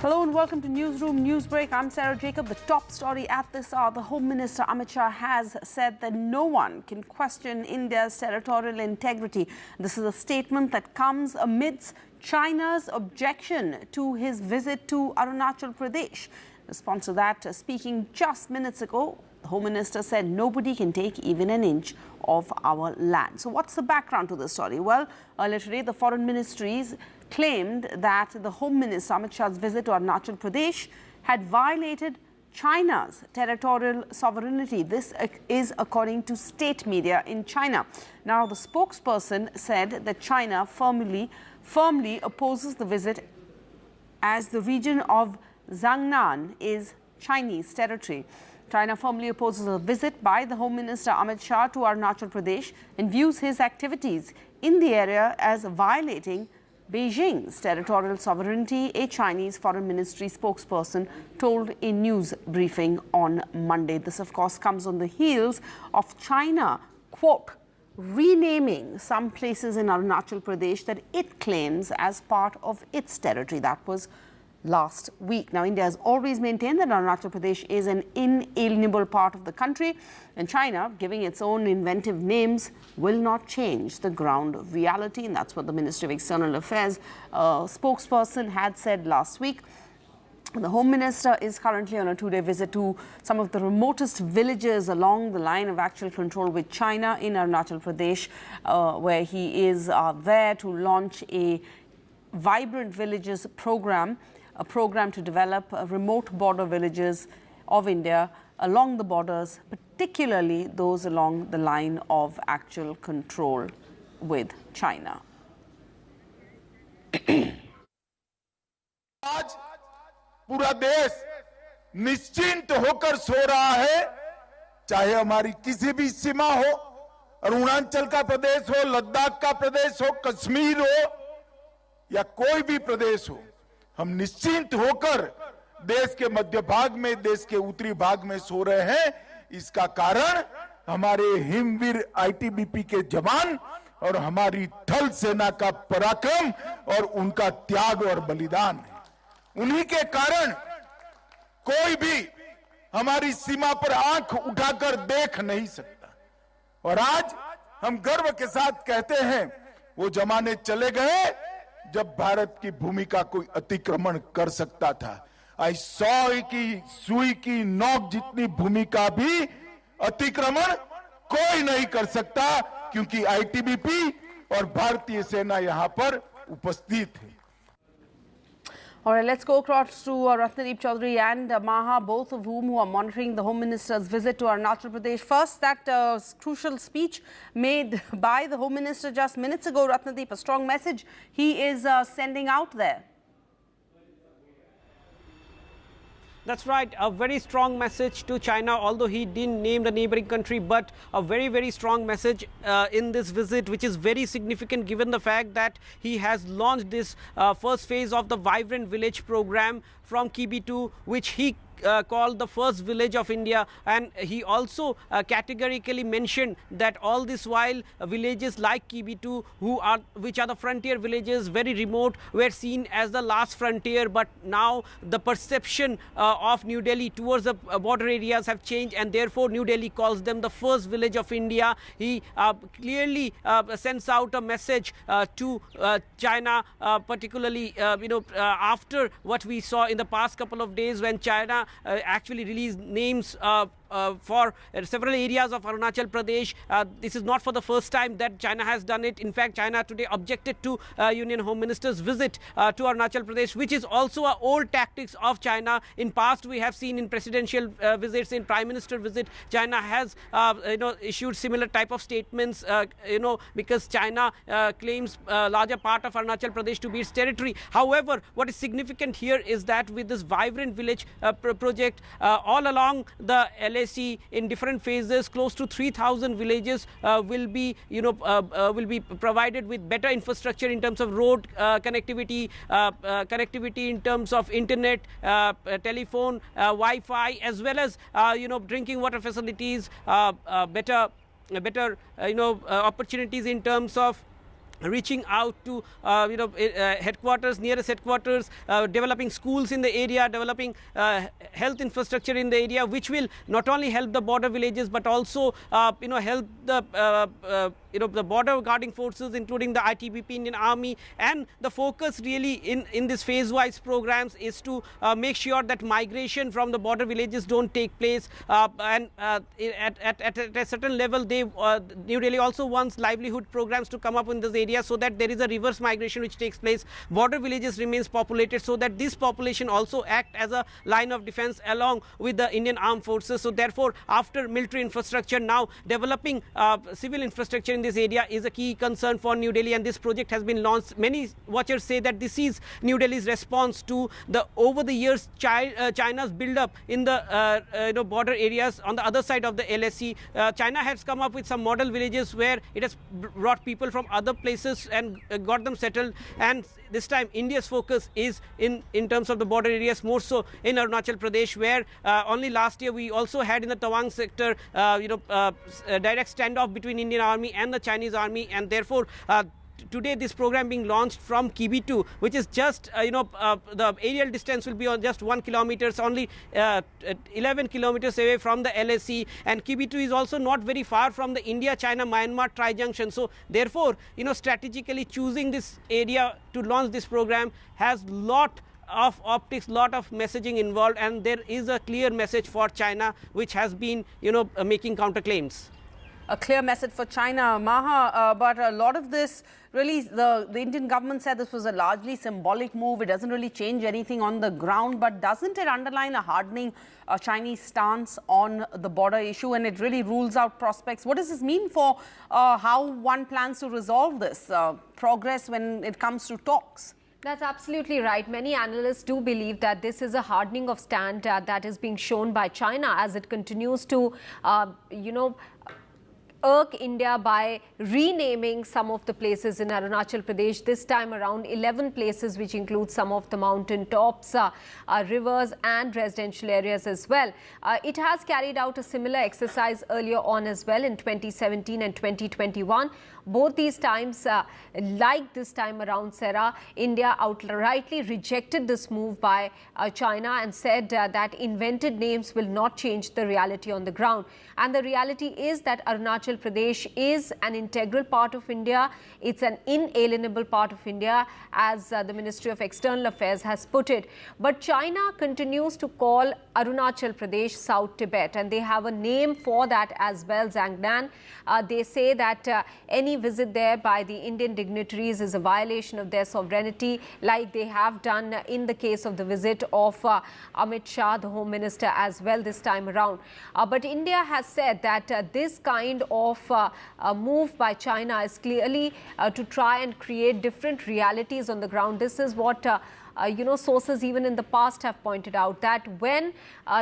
Hello and welcome to Newsroom Newsbreak. I'm Sarah Jacob. The top story at this hour, the Home Minister Amit Shah has said that no one can question India's territorial integrity. This is a statement that comes amidst China's objection to his visit to Arunachal Pradesh. In response to that, speaking just minutes ago, the Home Minister said nobody can take even an inch of our land. So what's the background to this story? Well, earlier today, the foreign ministries claimed that the Home Minister Amit Shah's visit to Arunachal Pradesh had violated China's territorial sovereignty. This is according to state media in China. Now, the spokesperson said that China firmly opposes the visit as the region of Jiangnan is Chinese territory. China firmly opposes a visit by the Home Minister Amit Shah to Arunachal Pradesh and views his activities in the area as violating Beijing's territorial sovereignty, a Chinese Foreign Ministry spokesperson told a news briefing on Monday. This, of course, comes on the heels of China, quote, renaming some places in Arunachal Pradesh that it claims as part of its territory. That was last week. Now, India has always maintained that Arunachal Pradesh is an inalienable part of the country, and China, giving its own inventive names, will not change the ground reality. And that's what the Ministry of External Affairs spokesperson had said last week. The Home Minister is currently on a two-day visit to some of the remotest villages along the line of actual control with China in Arunachal Pradesh, where he is there to launch a Vibrant Villages program, a program to develop remote border villages of India along the borders, particularly those along the line of actual control with China. आज पूरा देश निश्चिंत होकर सो रहा है, चाहे हमारी किसी भी सीमा हो, अरुणाचल का प्रदेश हो, लद्दाख का प्रदेश हो, कश्मीर हो या कोई भी प्रदेश हो, हम निश्चिंत होकर देश के मध्य भाग में, देश के उत्तरी भाग में सो रहे हैं। इसका कारण हमारे हिमवीर आईटीबीपी के जवान और हमारी थल सेना का पराक्रम और उनका त्याग और बलिदान है। उन्हीं के कारण कोई भी हमारी सीमा पर आंख उठाकर देख नहीं सकता। और आज हम गर्व के साथ कहते हैं, वो जमाने चले गए जब भारत की भूमि का कोई अतिक्रमण कर सकता था। आज 100 की सुई की नोक जितनी भूमि का भी अतिक्रमण कोई नहीं कर सकता, क्योंकि आईटीबीपी और भारतीय सेना यहां पर उपस्थित है। All right, let's go across to Ratnadeep Chaudhary and Maha, both of whom are monitoring the Home Minister's visit to Arunachal Pradesh. First, that crucial speech made by the Home Minister just minutes ago, Ratnadeep, a strong message he is sending out there. That's right, a very strong message to China, although he didn't name the neighboring country, but a very, very strong message in this visit, which is very significant given the fact that he has launched this first phase of the Vibrant Village program from Kibitu, which he called the first village of India, and he also categorically mentioned that all this while villages like Kibitu, which are the frontier villages, very remote, were seen as the last frontier, but now the perception of New Delhi towards the border areas have changed, and therefore New Delhi calls them the first village of India. He clearly sends out a message to China, particularly after what we saw in the past couple of days when China actually released names for several areas of Arunachal Pradesh. This is not for the first time that China has done it. In fact, China today objected to Union Home Minister's visit to Arunachal Pradesh, which is also an old tactics of China. In past, we have seen in presidential visits, in Prime Minister visit, China has issued similar type of statements, because China claims a larger part of Arunachal Pradesh to be its territory. However, what is significant here is that with this Vibrant Village project, all along the LAC in different phases, close to 3,000 villages will be provided with better infrastructure in terms of road connectivity, connectivity in terms of internet, telephone, Wi-Fi, as well as drinking water facilities, better opportunities in terms of reaching out to headquarters, nearest headquarters, developing schools in the area, developing health infrastructure in the area, which will not only help the border villages but also help the border guarding forces, including the ITBP, Indian Army. And the focus really in this phase-wise programs is to make sure that migration from the border villages don't take place. And at a certain level, New Delhi also wants livelihood programs to come up in this area, so that there is a reverse migration which takes place. Border villages remains populated, so that this population also act as a line of defense along with the Indian armed forces. So therefore, after military infrastructure, now developing civil infrastructure in this area is a key concern for New Delhi, and this project has been launched. Many watchers say that this is New Delhi's response to the over the years China's build up in the border areas on the other side of the LSC. China has come up with some model villages where it has brought people from other places and got them settled. And this time India's focus is in terms of the border areas, more so in Arunachal Pradesh, where only last year we also had in the Tawang sector a direct standoff between Indian Army and the Chinese Army. And therefore today this program being launched from Kibitu, which is just the aerial distance will be on just 1 kilometer, only 11 kilometers away from the LSC, and Kibitu is also not very far from the India-China-Myanmar tri-junction. So therefore, strategically choosing this area to launch this program has lot of optics, lot of messaging involved, and there is a clear message for China which has been making counterclaims. A clear message for China, Maha, but a lot of this really, the Indian government said this was a largely symbolic move. It doesn't really change anything on the ground, but doesn't it underline a hardening Chinese stance on the border issue, and it really rules out prospects? What does this mean for how one plans to resolve this progress when it comes to talks? That's absolutely right. Many analysts do believe that this is a hardening of stand that is being shown by China as it continues to, irk India by renaming some of the places in Arunachal Pradesh, this time around 11 places, which include some of the mountain tops, rivers and residential areas as well. It has carried out a similar exercise earlier on as well in 2017 and 2021. Both these times, like this time around, Sarah, India outrightly rejected this move by China and said that invented names will not change the reality on the ground. And the reality is that Arunachal Pradesh is an integral part of India. It's an inalienable part of India, as the Ministry of External Affairs has put it. But China continues to call Arunachal Pradesh South Tibet, and they have a name for that as well, Zangnan. They say that any visit there by the Indian dignitaries is a violation of their sovereignty, like they have done in the case of the visit of Amit Shah, the Home Minister, as well this time around. But India has said that this kind of move by China is clearly to try and create different realities on the ground. This is what sources even in the past have pointed out, that when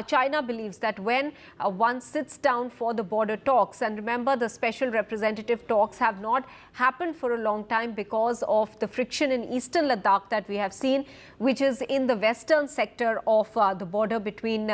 China believes that when one sits down for the border talks, and remember the special representative talks have not happened for a long time because of the friction in eastern Ladakh that we have seen, which is in the western sector of the border between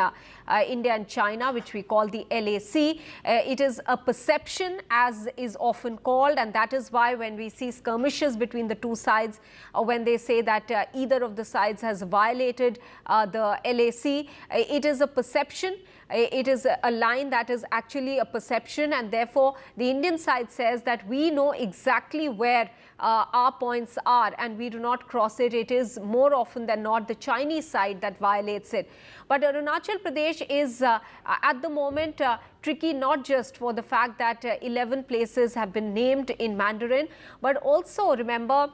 India and China, which we call the LAC. It is a perception, as is often called, and that is why when we see skirmishes between the two sides, when they say that either of the sides has violated the LAC, it is a perception. It is a line that is actually a perception, and therefore the Indian side says that we know exactly where our points are and we do not cross it. It is more often than not the Chinese side that violates it. But Arunachal Pradesh is at the moment tricky, not just for the fact that 11 places have been named in Mandarin, but also remember,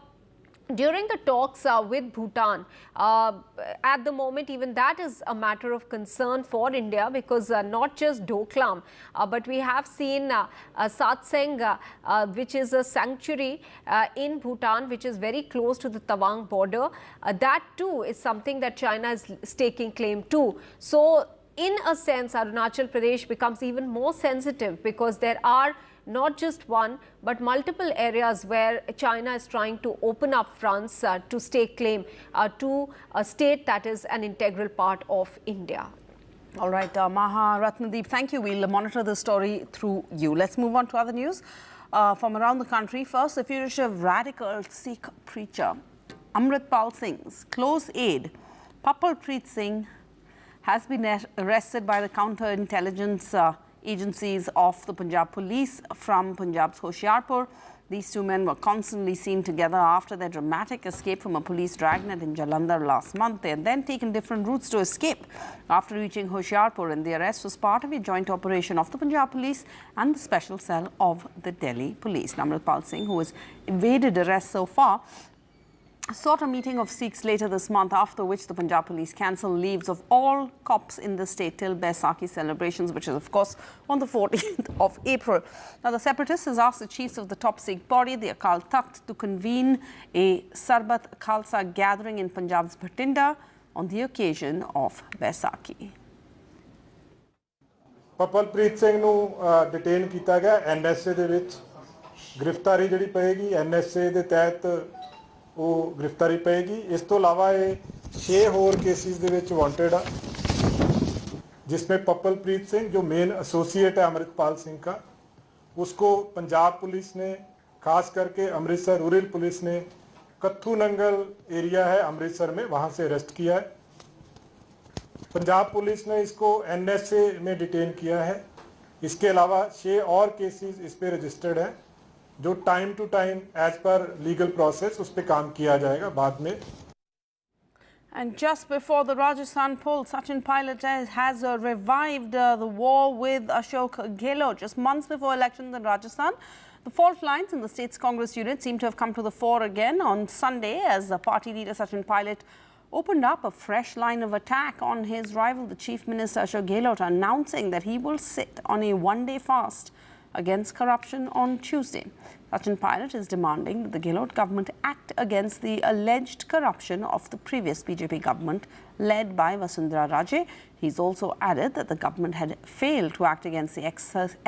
during the talks with Bhutan, at the moment even that is a matter of concern for India, because not just Doklam, but we have seen Satseng, which is a sanctuary in Bhutan, which is very close to the Tawang border. That too is something that China is staking claim to. So in a sense, Arunachal Pradesh becomes even more sensitive, because there are not just one but multiple areas where China is trying to open up fronts to stake claim to a state that is an integral part of India. All right, Maha, Ratnadeep, thank you. We'll monitor the story through you. Let's move on to other news. from around the country. First, the fugitive radical Sikh preacher Amritpal Singh's close aide Punjab Singh has been arrested by the counter-intelligence agencies of the Punjab police from Punjab's Hoshiarpur. These two men were constantly seen together after their dramatic escape from a police dragnet in Jalandhar last month. They had then taken different routes to escape after reaching Hoshiarpur, and the arrest was part of a joint operation of the Punjab police and the special cell of the Delhi police. Amritpal Singh, who has evaded arrest so far, sought a meeting of Sikhs later this month, after which the Punjab police cancelled leaves of all cops in the state till Baisakhi celebrations, which is of course on the 14th of April. Now the separatist has asked the chiefs of the top Sikh body, the Akal Takht, to convene a Sarbat Khalsa gathering in Punjab's Bhatinda on the occasion of Baisakhi. Punjab Singh ਨੂੰ detain ਕੀਤਾ ਗਿਆ NSA ਦੇ ਵਿੱਚ ਗ੍ਰਿਫਤਾਰੀ ਜਿਹੜੀ ਪਏਗੀ NSA ਦੇ ਤਹਿਤ ਉਹ ਗ੍ਰਿਫਤਾਰੀ ਪਏਗੀ। ਇਸ ਤੋਂ ਇਲਾਵਾ ਇਹ 6 ਹੋਰ ਕੇਸਿਸ ਦੇ ਵਿੱਚ ਵਾਂਟਡ ਆ, जिसमें पप्पलप्रीत सिंह जो मेन एसोसिएट है अमृतपाल सिंह का, उसको पंजाब पुलिस ने खास करके अमृतसर रूरल पुलिस ने कत्थू नंगल एरिया है अमृतसर में, वहाँ से अरेस्ट किया है। पंजाब पुलिस ने इसको NSA में डिटेन किया है। इसके अलावा 6 और केसेस इस पे रजिस्टर्ड हैं, जो time to time as per legal process उस पर काम किया जाएगा बाद में। And just before the Rajasthan poll, Sachin Pilot has revived the war with Ashok Gehlot. Just months before elections in Rajasthan, the fault lines in the state's Congress unit seem to have come to the fore again on Sunday, as the party leader Sachin Pilot opened up a fresh line of attack on his rival, the Chief Minister Ashok Gehlot, announcing that he will sit on a one-day fast against corruption on Tuesday. Sachin Pilot is demanding that the Gehlot government act against the alleged corruption of the previous BJP government led by Vasundhara Raje. He's also added that the government had failed to act against the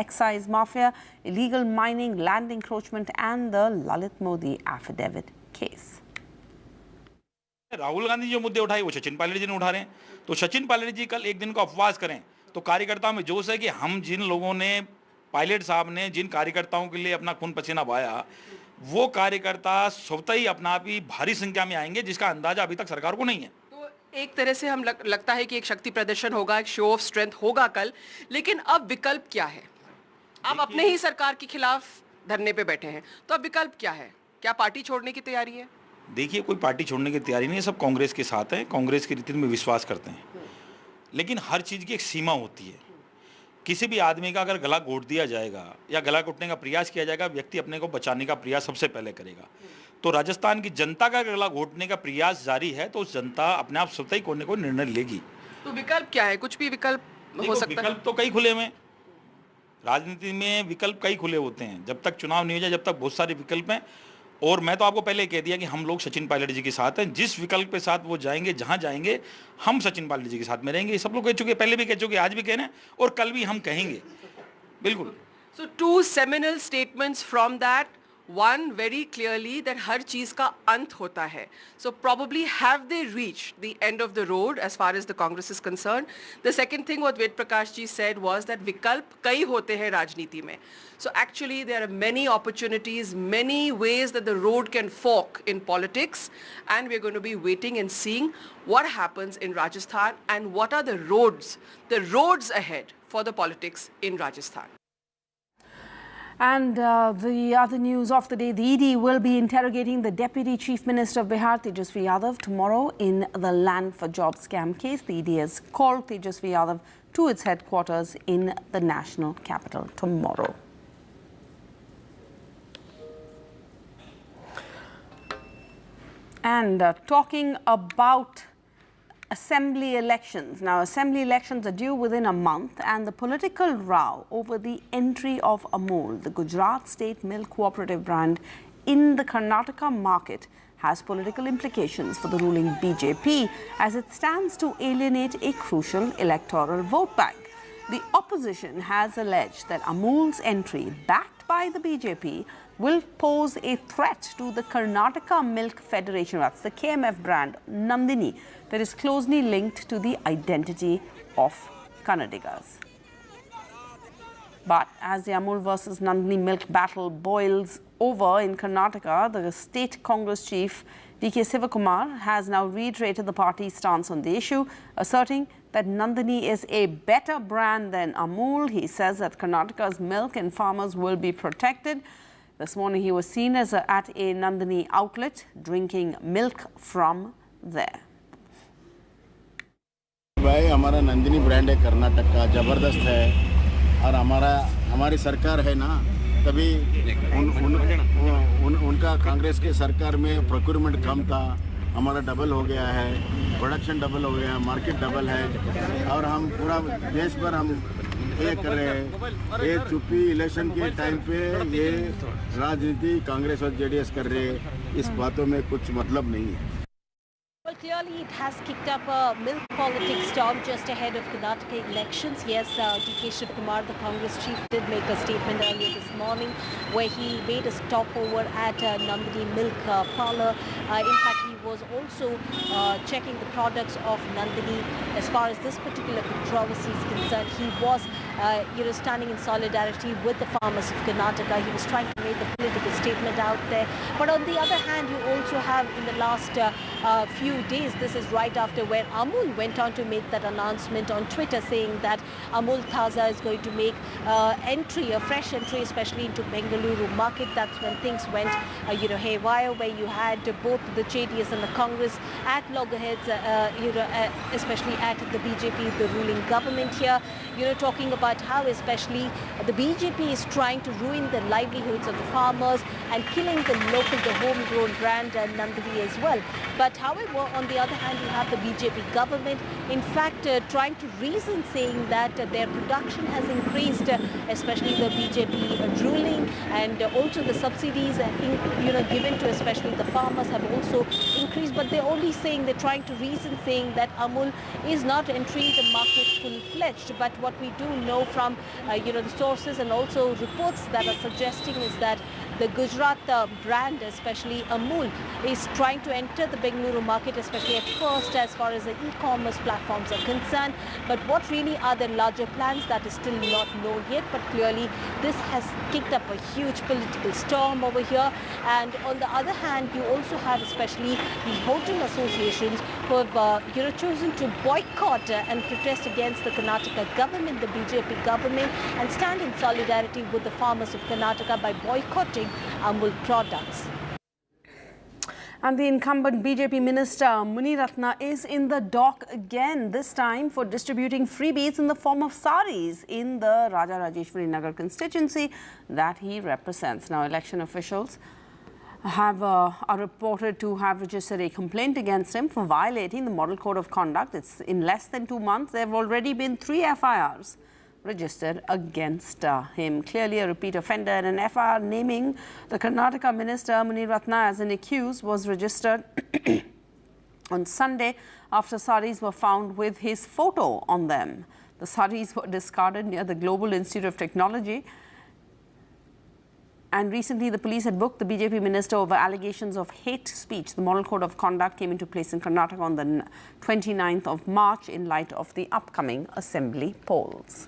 excise mafia, illegal mining, land encroachment and the Lalit Modi affidavit case. Rahul Gandhi जो मुद्दे उठाए वो सचिन पायलट जी ने उठा रहे हैं, तो सचिन पायलट जी कल एक दिन का उपवास करें तो कार्यकर्ताओं में जोश है कि हम जिन लोगों ने पायलट साहब ने जिन कार्यकर्ताओं के लिए अपना खून पसीना बहाया, वो कार्यकर्ता स्वतः ही अपना आप ही भारी संख्या में आएंगे, जिसका अंदाजा अभी तक सरकार को नहीं है। तो एक तरह से हम लगता है कि एक शक्ति प्रदर्शन होगा, एक शो ऑफ स्ट्रेंथ होगा कल, लेकिन अब विकल्प क्या है? आप अपने ही सरकार के खिलाफ धरने पे बैठे हैं, तो अब विकल्प क्या है? क्या पार्टी छोड़ने की तैयारी है? देखिए, कोई पार्टी छोड़ने की तैयारी नहीं है, सब कांग्रेस के साथ हैं, कांग्रेस की रीति में विश्वास करते हैं, लेकिन हर चीज़ की एक सीमा होती है। किसी भी आदमी का अगर गला घोट दिया जाएगा या गला घोटने का प्रयास किया जाएगा, व्यक्ति अपने को बचाने का प्रयास सबसे पहले करेगा। तो राजस्थान की जनता का गला घोटने का प्रयास जारी है, तो जनता अपने आप स्वतः ही कोई न कोई निर्णय लेगी। तो विकल्प क्या है? कुछ भी विकल्प हो सकता है। विकल्प तो कई खुले हुए हैं, राजनीति में विकल्प कई खुले होते हैं। जब तक चुनाव नहीं हो जाए, जब तक बहुत सारे विकल्प हैं। और मैं तो आपको पहले कह दिया कि हम लोग सचिन पायलट जी के साथ हैं, जिस विकल्प के साथ वो जाएंगे, जहां जाएंगे, हम सचिन पायलट जी के साथ में रहेंगे। ये सब लोग कह चुके, पहले भी कह चुके, आज भी कह रहे हैं और कल भी हम कहेंगे। बिल्कुल। So 2 seminal statements from that. One, very clearly that हर चीज का अंत होता है. So probably have they reached the end of the road as far as the Congress is concerned? The second thing what Ved Prakash ji said was that विकल्प कई होते हैं राजनीति में. So actually there are many opportunities, many ways that the road can fork in politics, and we're going to be waiting and seeing what happens in Rajasthan and what are the roads ahead for the politics in Rajasthan. And the other news of the day, the ED will be interrogating the Deputy Chief Minister of Bihar, Tejasvi Yadav, tomorrow in the Land for Job scam case. The ED has called Tejasvi Yadav to its headquarters in the national capital tomorrow. And talking about assembly elections. Now, assembly elections are due within a month, and the political row over the entry of Amul, the Gujarat state milk cooperative brand, in the Karnataka market has political implications for the ruling BJP, as it stands to alienate a crucial electoral vote bank. The opposition has alleged that Amul's entry, backed by the BJP, will pose a threat to the Karnataka Milk Federation, that's the KMF brand, Nandini, that is closely linked to the identity of Kannadigas. But as the Amul versus Nandini milk battle boils over in Karnataka, the state Congress chief D.K. Sivakumar has now reiterated the party's stance on the issue, asserting that Nandini is a better brand than Amul. He says that Karnataka's milk and farmers will be protected. This morning he was seen at a Nandini outlet drinking milk from there. भाई हमारा Nandini brand है कर्नाटक का, ज़बरदस्त है और हमारी सरकार है ना, तभी उनका कांग्रेस के सरकार में प्रोक्योरमेंट कम था, हमारा डबल हो गया है, प्रोडक्शन डबल हो गया, मार्केट डबल है और हम पूरा देश भर हम ये कर रहे हैं। ये चुप्पी इलेक्शन के टाइम पे ये राजनीति कांग्रेस और जेडीएस कर रहे हैं, इस बातों में कुछ मतलब नहीं है। Well, clearly it has kicked up a milk politics storm just ahead of Karnataka elections. Yes, D.K. Shivakumar, the Congress chief, did make a statement earlier this morning where he made a stopover at Nandini milk parlour. In fact, he was also checking the products of Nandini. As far as this particular controversy is concerned, he was standing in solidarity with the farmers of Karnataka. He was trying to make a political statement out there. But on the other hand, you also have in the last few days, this is right after where Amul went on to make that announcement on Twitter saying that Amul Taza is going to make a fresh entry, especially into Bengaluru market. That's when things went, haywire, where you had both the JDS and the Congress at loggerheads, especially at the BJP, the ruling government here, talking about how especially the BJP is trying to ruin the livelihoods of the farmers and killing the local, the homegrown brand Nandini as well. But however, on the other hand, you have the BJP government, in fact, trying to reason, saying that their production has increased, especially the BJP ruling, and also the subsidies, given to especially the farmers have also increased. But they're only saying, they're trying to reason, saying that Amul is not entering the market full-fledged. But what we do know from, the sources and also reports that are suggesting is that the Gujarat brand, especially Amul, is trying to enter the Bengaluru market, especially at first as far as the e-commerce platforms are concerned. But what really are the larger plans, that is still not known yet. But clearly this has kicked up a huge political storm over here. And on the other hand, you also have especially the hotel associations who have chosen to boycott and protest against the Karnataka government, the BJP government, and stand in solidarity with the farmers of Karnataka by boycotting Amul products. And the incumbent BJP minister Muniratna is in the dock again, this time for distributing freebies in the form of saris in the Raja Rajeshwari Nagar constituency that he represents. Now, election officials are reported to have registered a complaint against him for violating the Model Code of Conduct. It's in less than 2 months. There have already been 3 FIRs registered against him. Clearly a repeat offender, and an FIR naming the Karnataka minister Muniratna as an accused was registered on Sunday after saris were found with his photo on them. The saris were discarded near the Global Institute of Technology. And recently, the police had booked the BJP minister over allegations of hate speech. The Model Code of Conduct came into place in Karnataka on the 29th of March in light of the upcoming assembly polls.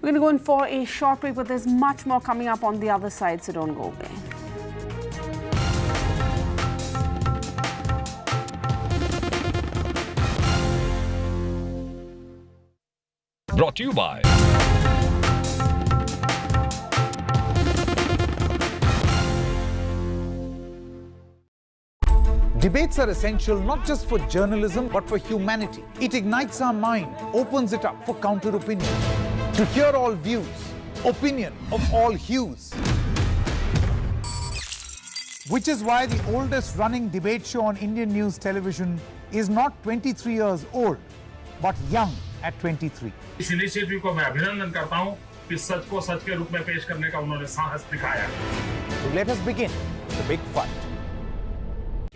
We're going to go in for a short break, but there's much more coming up on the other side, so don't go away. Brought to you by Debates are essential not just for journalism but for humanity. It ignites our mind, opens it up for counter-opinion. To hear all views, opinion of all hues. Which is why the oldest running debate show on Indian news television is not 23 years old, but young at 23. इस initiative को मैं अभिनंदन करता हूं कि सच को सच के रूप में पेश करने का उन्होंने साहस दिखाया। So let us begin the big fight.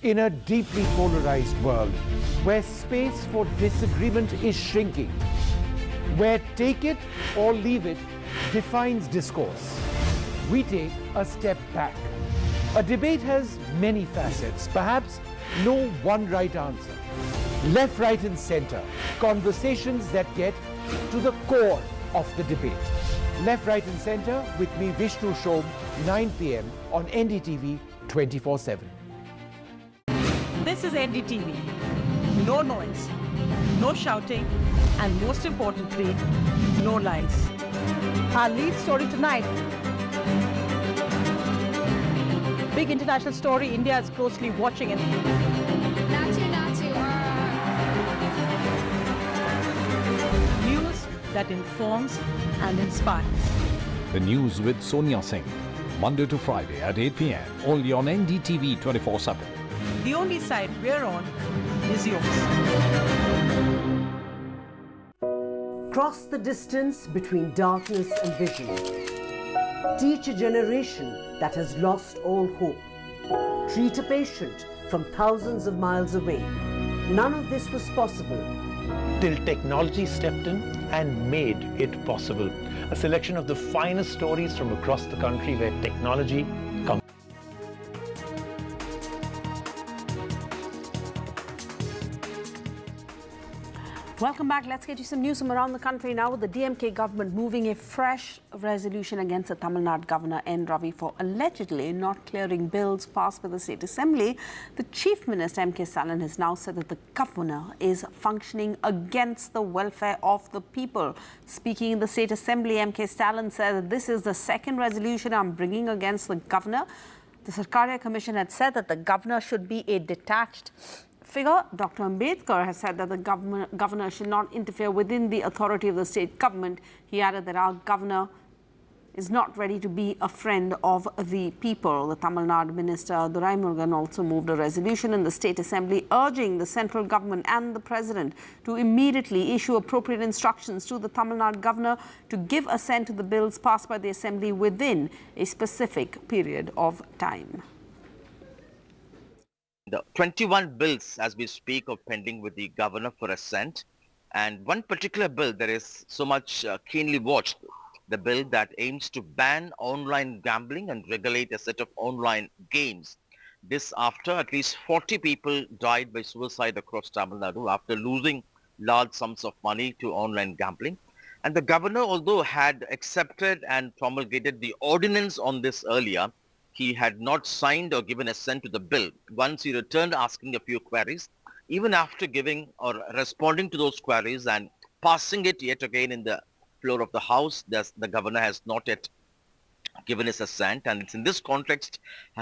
In a deeply polarized world, where space for disagreement is shrinking, where take it or leave it defines discourse, we take a step back. A debate has many facets, perhaps no one right answer. Left, right and center, conversations that get to the core of the debate. Left, right and centre with me Vishnu Shom, 9 p.m. on NDTV 24/7. This is NDTV. No noise, no shouting, and most importantly, no lies. Our lead story tonight. Big international story. India is closely watching it. News that informs and inspires. The news with Sonia Singh. Monday to Friday at 8 p.m. only on NDTV 24/7. The only side we're on is yours. Cross the distance between darkness and vision. Teach a generation that has lost all hope. Treat a patient from thousands of miles away. None of this was possible till technology stepped in and made it possible. A selection of the finest stories from across the country where technology comes. Welcome back. Let's get you some news from around the country now, with the DMK government moving a fresh resolution against the Tamil Nadu governor N. Ravi for allegedly not clearing bills passed by the state assembly. The chief minister M.K. Stalin has now said that the governor is functioning against the welfare of the people. Speaking in the state assembly, M.K. Stalin said that this is the second resolution I'm bringing against the governor. The Sarkaria Commission had said that the governor should be a detached figure. Dr. Ambedkar has said that the governor should not interfere within the authority of the state government. He added that our governor is not ready to be a friend of the people. The Tamil Nadu minister Duraimurugan also moved a resolution in the state assembly urging the central government and the president to immediately issue appropriate instructions to the Tamil Nadu governor to give assent to the bills passed by the assembly within a specific period of time. The 21 bills as we speak are pending with the governor for assent, and one particular bill that is so much keenly watched, the bill that aims to ban online gambling and regulate a set of online games. This after at least 40 people died by suicide across Tamil Nadu after losing large sums of money to online gambling. And the governor, although had accepted and promulgated the ordinance on this earlier, he had not signed or given assent to the bill. Once he returned asking a few queries, even after giving or responding to those queries and passing it yet again in the floor of the House, the governor has not yet given his assent. And it's in this context,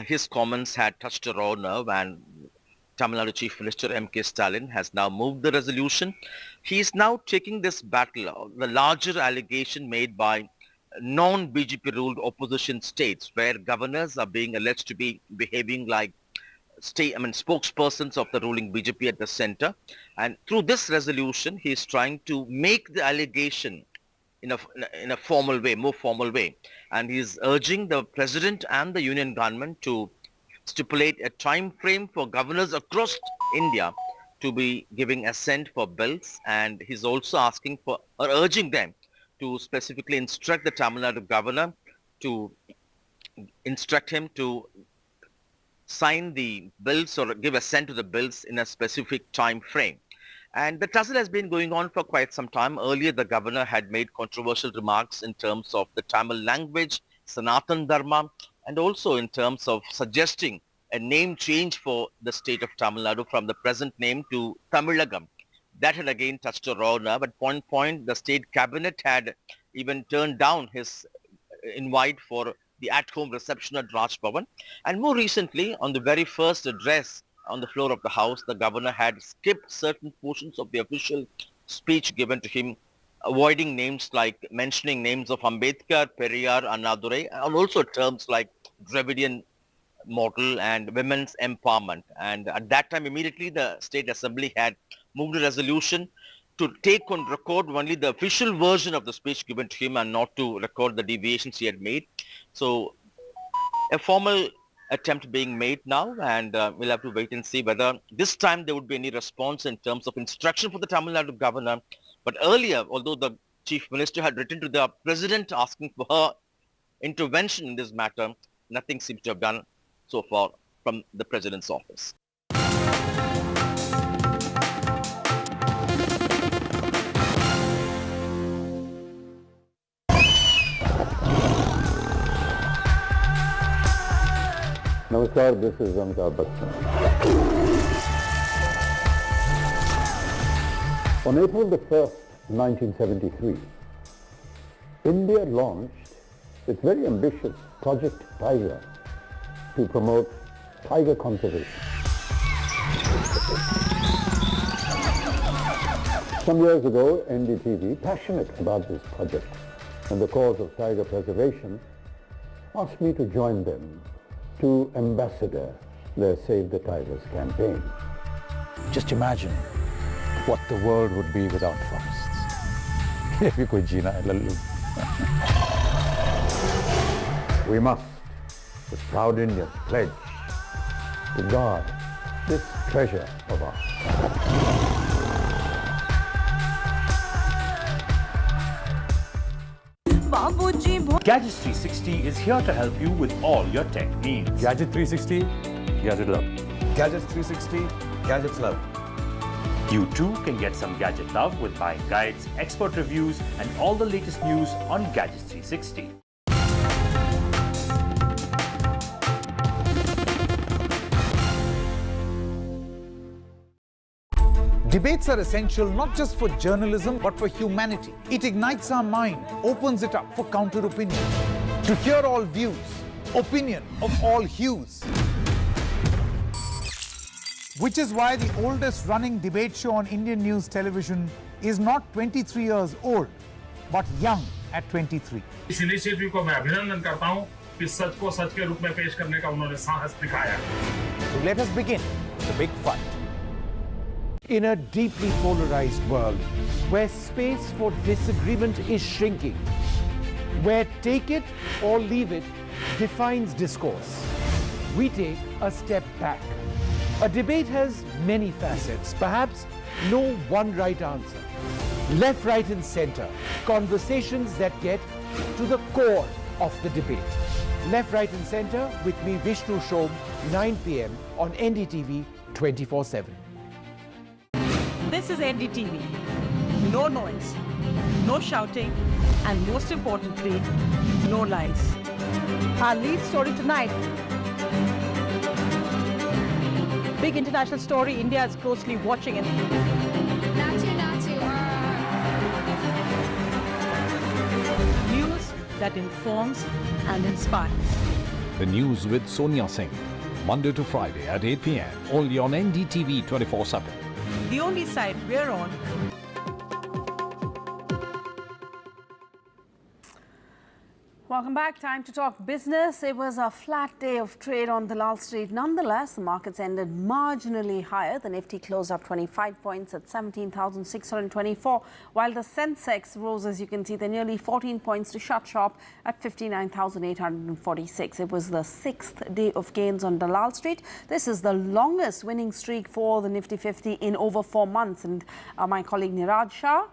his comments had touched a raw nerve, and Tamil Nadu Chief Minister M.K. Stalin has now moved the resolution. He is now taking this battle, the larger allegation made by non-BJP ruled opposition states, where governors are being alleged to be behaving like spokespersons of the ruling BJP at the center. And through this resolution, he is trying to make the allegation in a formal way, more formal way. And he is urging the president and the union government to stipulate a time frame for governors across India to be giving assent for bills. And he's also asking for, or urging them to specifically instruct the Tamil Nadu governor to instruct him to sign the bills or give assent to the bills in a specific time frame. And the tussle has been going on for quite some time. Earlier, the governor had made controversial remarks in terms of the Tamil language, Sanatan Dharma, and also in terms of suggesting a name change for the state of Tamil Nadu from the present name to Tamilagam. That had again touched a raw nerve. At one point, the state cabinet had even turned down his invite for the at-home reception at Raj Bhavan. And more recently, on the very first address on the floor of the House, the governor had skipped certain portions of the official speech given to him, avoiding names like mentioning names of Ambedkar, Periyar, Annadurai, and also terms like Dravidian model and women's empowerment. And at that time, immediately the State Assembly had moved a resolution to take on record only the official version of the speech given to him and not to record the deviations he had made. So a formal attempt being made now, and we'll have to wait and see whether this time there would be any response in terms of instruction for the Tamil Nadu governor. But earlier, although the chief minister had written to the president asking for her intervention in this matter, nothing seems to have done so far from the president's office. Namaskar, this is Amitabh Bachchan. On April the 1st, 1973, India launched its very ambitious Project Tiger to promote tiger conservation. Some years ago, NDTV, passionate about this project and the cause of tiger preservation, asked me to join them to ambassador their Save the Tigers campaign. Just imagine what the world would be without forests. ये भी कोई जीना है Lallu. We must, as proud Indians, pledge to guard this treasure of ours. Gadgets 360 is here to help you with all your tech needs. Gadget 360, Gadget Love. Gadgets 360, Gadgets Love. You too can get some gadget love with buying guides, expert reviews, and all the latest news on Gadgets 360. Debates are essential not just for journalism but for humanity. It ignites our mind, opens it up for counter-opinion. To hear all views, opinion of all hues. Which is why the oldest running debate show on Indian news television is not 23 years old, but young at 23. इस initiative को मैं अभिनंदन करता हूं कि सच को सच के रूप में पेश करने का उन्होंने साहस दिखाया. So let us begin the big fight. In a deeply polarized world, where space for disagreement is shrinking, where take it or leave it defines discourse, we take a step back. A debate has many facets, perhaps no one right answer. Left, right and center, conversations that get to the core of the debate. Left, right and center with me, Vishnu Shom, 9 p.m. on NDTV 24/7. This is NDTV. No noise, no shouting, and most importantly, no lies. Our lead story tonight. Big international story India is closely watching it. News that informs and inspires. The news with Sonia Singh. Monday to Friday at 8 p.m. only on NDTV 24/7. The only side we're on. Welcome back. Time to talk business. It was a flat day of trade on Dalal Street. Nonetheless, the markets ended marginally higher. The Nifty closed up 25 points at 17,624, while the Sensex rose, as you can see, nearly 14 points to shut shop at 59,846. It was the 6th day of gains on Dalal Street. This is the longest winning streak for the Nifty 50 in over 4 months. And my colleague Niraj Shah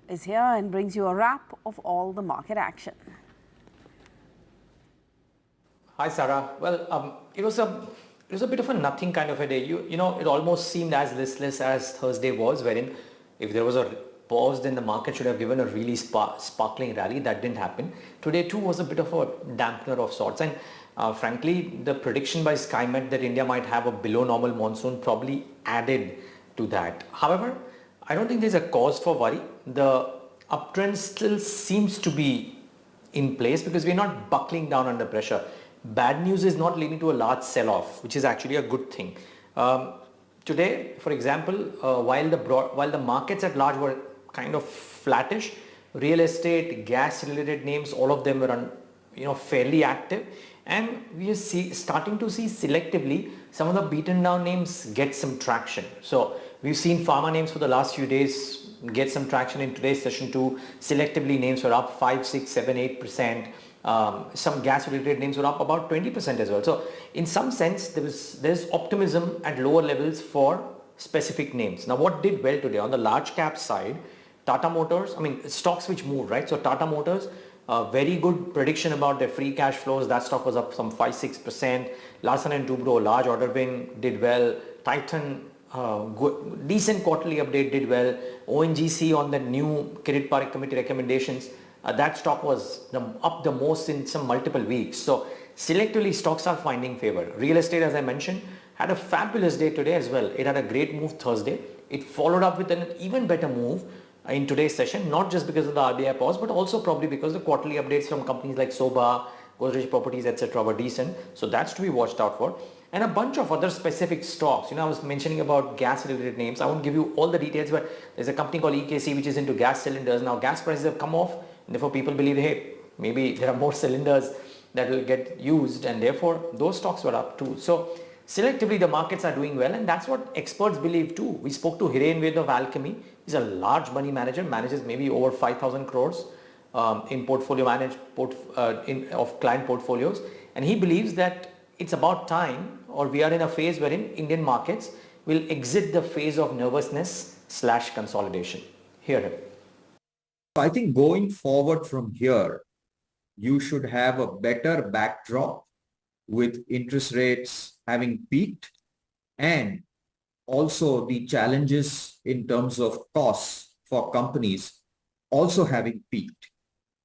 is here and brings you a wrap of all the market action. Hi, Sarah. Well, it was a bit of a nothing kind of a day. You know, it almost seemed as listless as Thursday was, wherein if there was a pause, then the market should have given a really sparkling rally. That didn't happen. Today, too, was a bit of a dampener of sorts. And frankly, the prediction by SkyMet that India might have a below normal monsoon probably added to that. However, I don't think there's a cause for worry. The uptrend still seems to be in place because we're not buckling down under pressure. Bad news is not leading to a large sell-off, which is actually a good thing. Today, for example, while the markets at large were kind of flattish, real estate, gas-related names, all of them were fairly active, and we are starting to see selectively some of the beaten down names get some traction. So we've seen pharma names for the last few days get some traction in today's session too. Selectively, names were up 5, 6, 7, 8%. Some gas-related names were up about 20% as well. So in some sense, there's optimism at lower levels for specific names. Now, what did well today? On the large cap side, Tata Motors, stocks which moved, right? So Tata Motors, very good prediction about their free cash flows. That stock was up some 5-6%. Larsen & Toubro, large order win, did well. Titan, decent quarterly update, did well. ONGC on the new Kirit Parikh committee recommendations, that stock was up the most in some multiple weeks. So Selectively, stocks are finding favor. Real estate, as I mentioned, had a fabulous day today as well. It had a great move Thursday. It followed up with an even better move in today's session, not just because of the RBI pause, but also probably because the quarterly updates from companies like Sobha, Godrej Properties, etc. were decent. So that's to be watched out for. And a bunch of other specific stocks. I was mentioning about gas related names. I won't give you all the details, but there's a company called EKC which is into gas cylinders. Now gas prices have come off, and therefore people believe, hey, maybe there are more cylinders that will get used, and therefore those stocks were up too. So selectively the markets are doing well, and that's what experts believe too. We spoke to Hiren Ved of Alchemy. He's a large money manager, manages maybe over 5,000 crores in portfolio of client portfolios, and he believes that it's about time, or we are in a phase wherein Indian markets will exit the phase of nervousness / consolidation. Hear him. I think going forward from here, you should have a better backdrop with interest rates having peaked and also the challenges in terms of costs for companies also having peaked.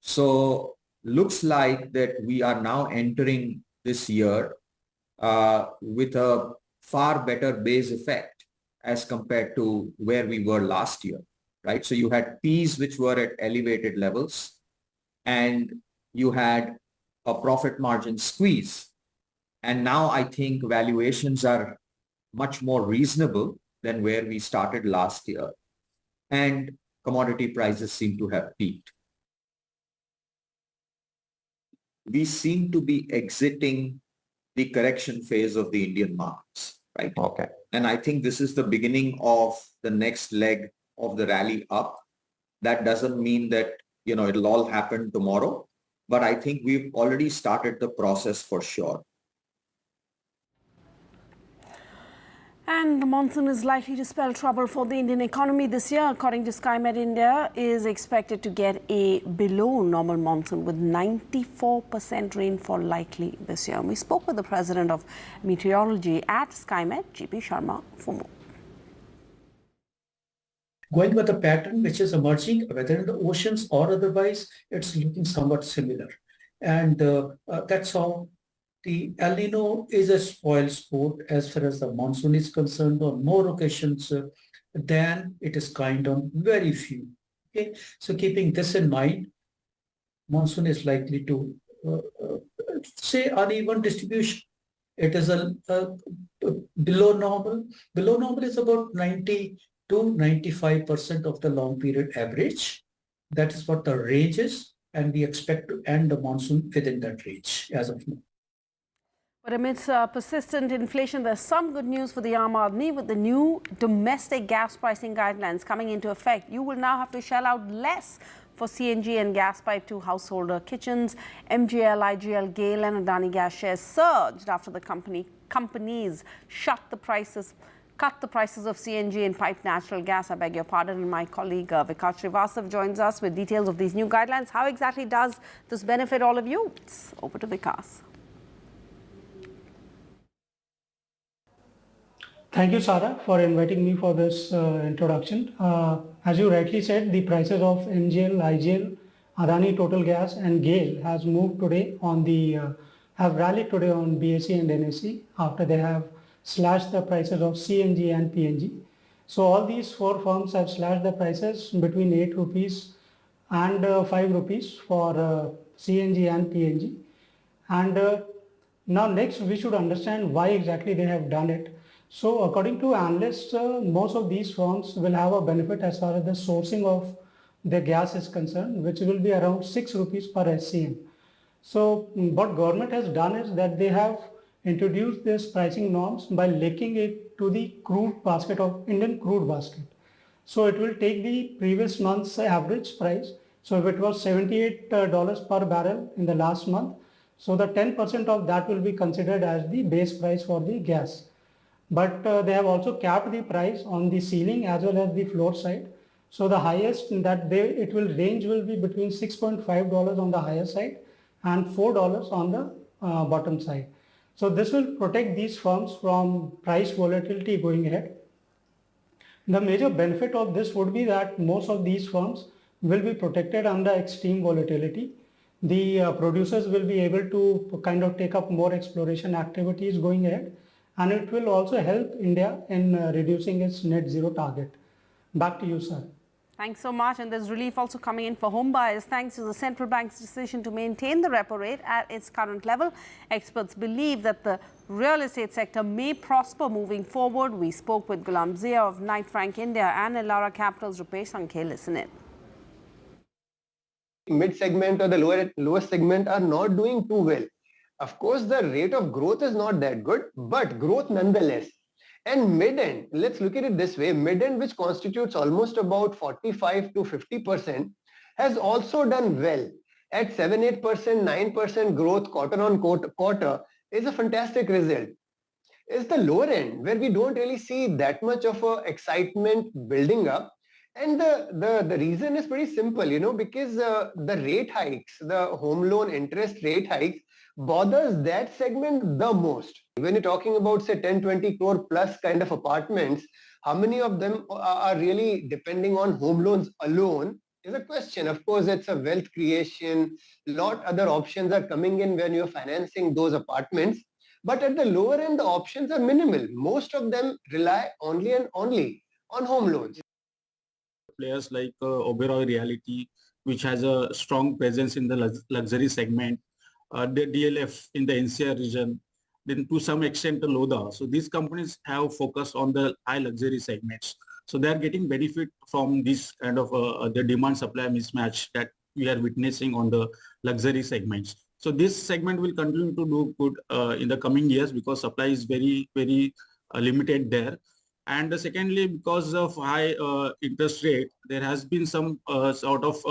So looks like that we are now entering this year with a far better base effect as compared to where we were last year, right? So you had P's which were at elevated levels, and you had a profit margin squeeze. And now I think valuations are much more reasonable than where we started last year. And commodity prices seem to have peaked. We seem to be exiting the correction phase of the Indian markets, right? Okay. And I think this is the beginning of the next leg of the rally up. That doesn't mean that, it'll all happen tomorrow, but I think we've already started the process for sure. And the monsoon is likely to spell trouble for the Indian economy this year. According to SkyMed, India is expected to get a below normal monsoon with 94% rainfall likely this year. We spoke with the president of meteorology at SkyMed, GP Sharma, for more. Going with the pattern which is emerging, whether in the oceans or otherwise, it's looking somewhat similar. And that's how the El Nino is a spoil sport as far as the monsoon is concerned. On more occasions than it is kind on very few. Okay, so keeping this in mind, monsoon is likely to say uneven distribution. It is a below normal. Below normal is about 90 to 95% of the long period average. That is what the range is, and we expect to end the monsoon within that range as of now. But amidst persistent inflation, there's some good news for the Aam Aadmi. With the new domestic gas pricing guidelines coming into effect, you will now have to shell out less for CNG and gas pipe to householder kitchens. MGL, IGL, GAIL and Adani gas shares surged after the companies cut the prices of CNG and piped natural gas. I beg your pardon. And my colleague Vikas Srivastav joins us with details of these new guidelines. How exactly does this benefit all of you? It's over to Vikas. Thank you, Sarah, for inviting me for this introduction. As you rightly said, the prices of MGL, IGL, Adani Total Gas and GAIL have rallied today on BSE and NSE after they have slashed the prices of CNG and PNG. So all these four firms have slashed the prices between 8 rupees and 5 rupees for CNG and PNG. And now next we should understand why exactly they have done it. So according to analysts, most of these firms will have a benefit as far as the sourcing of the gas is concerned, which will be around 6 rupees per SCM. So what government has done is that they have introduced this pricing norms by linking it to the crude basket of Indian crude basket. So it will take the previous month's average price. So if it was $78 per barrel in the last month, so the 10% of that will be considered as the base price for the gas. But they have also capped the price on the ceiling as well as the floor side. So the highest that it will range will be between $6.5 on the higher side and $4 on the bottom side. So this will protect these firms from price volatility going ahead. The major benefit of this would be that most of these firms will be protected under extreme volatility. the producers will be able to kind of take up more exploration activities going ahead, and it will also help India in reducing its net zero target. Back to you, sir. Thanks so much. And there's relief also coming in for home buyers thanks to the central bank's decision to maintain the repo rate at its current level. Experts believe that the real estate sector may prosper moving forward. We spoke with Ghulam Zia of Knight Frank India and Elara Capital's Rupesh Sankhe. Listen in. Mid segment or the lower segment are not doing too well. Of course, the rate of growth is not that good, but growth nonetheless. And mid-end, let's look at it this way, mid-end, which constitutes almost about 45 to 50%, has also done well. At 7-8%, 9% growth quarter on quarter is a fantastic result. It's the lower end where we don't really see that much of a excitement building up. And the reason is pretty simple, because the rate hikes, the home loan interest rate hikes, bothers that segment the most. When you're talking about, say, 10-20 crore plus kind of apartments, how many of them are really depending on home loans alone is a question. Of course, it's a wealth creation. A lot other options are coming in when you're financing those apartments. But at the lower end, the options are minimal. Most of them rely only and only on home loans. Players like Oberoi Realty, which has a strong presence in the luxury segment, the DLF in the NCR region, then to some extent the Lodha. So these companies have focused on the high luxury segments. So they are getting benefit from this kind of the demand supply mismatch that we are witnessing on the luxury segments. So this segment will continue to do good in the coming years because supply is very, very limited there. And secondly, because of high interest rate, there has been some sort of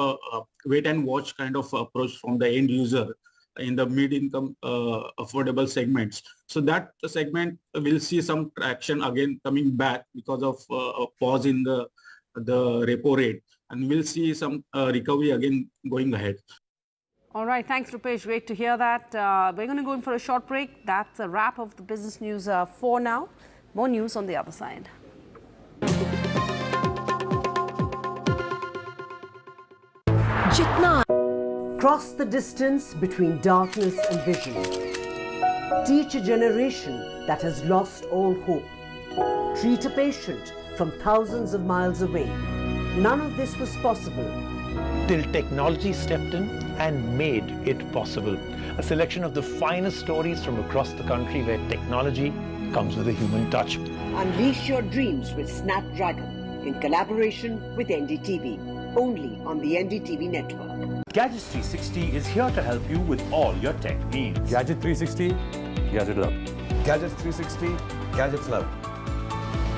wait and watch kind of approach from the end user in the mid-income affordable segments. So that segment will see some traction again coming back because of a pause in the repo rate, and we'll see some recovery again going ahead. All right, thanks Rupesh, great to hear that. We're going to go in for a short break. That's a wrap of the business news for now. More news on the other side. Jitna. Cross the distance between darkness and vision. Teach a generation that has lost all hope. Treat a patient from thousands of miles away. None of this was possible till technology stepped in and made it possible. A selection of the finest stories from across the country where technology comes with a human touch. Unleash your dreams with Snapdragon in collaboration with NDTV, only on the NDTV network. Gadgets 360 is here to help you with all your tech needs. Gadget 360, Gadget Love. Gadgets 360, Gadgets Love.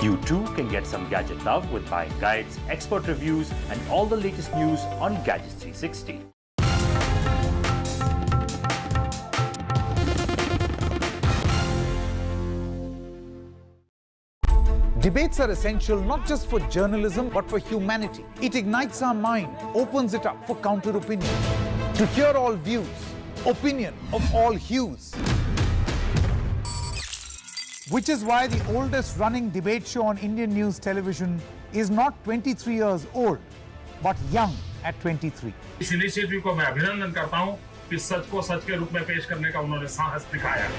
You too can get some gadget love with buying guides, expert reviews, and all the latest news on Gadgets 360. Debates are essential not just for journalism but for humanity. It ignites our mind, opens it up for counter-opinion. To hear all views, opinion of all hues. Which is why the oldest running debate show on Indian news television is not 23 years old, but young at 23. इस initiative को मैं अभिनंदन करता हूं कि सच को सच के रूप में पेश करने का उन्होंने साहस दिखाया.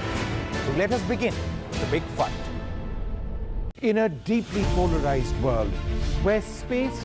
So let us begin the big fight. In a deeply polarized world where space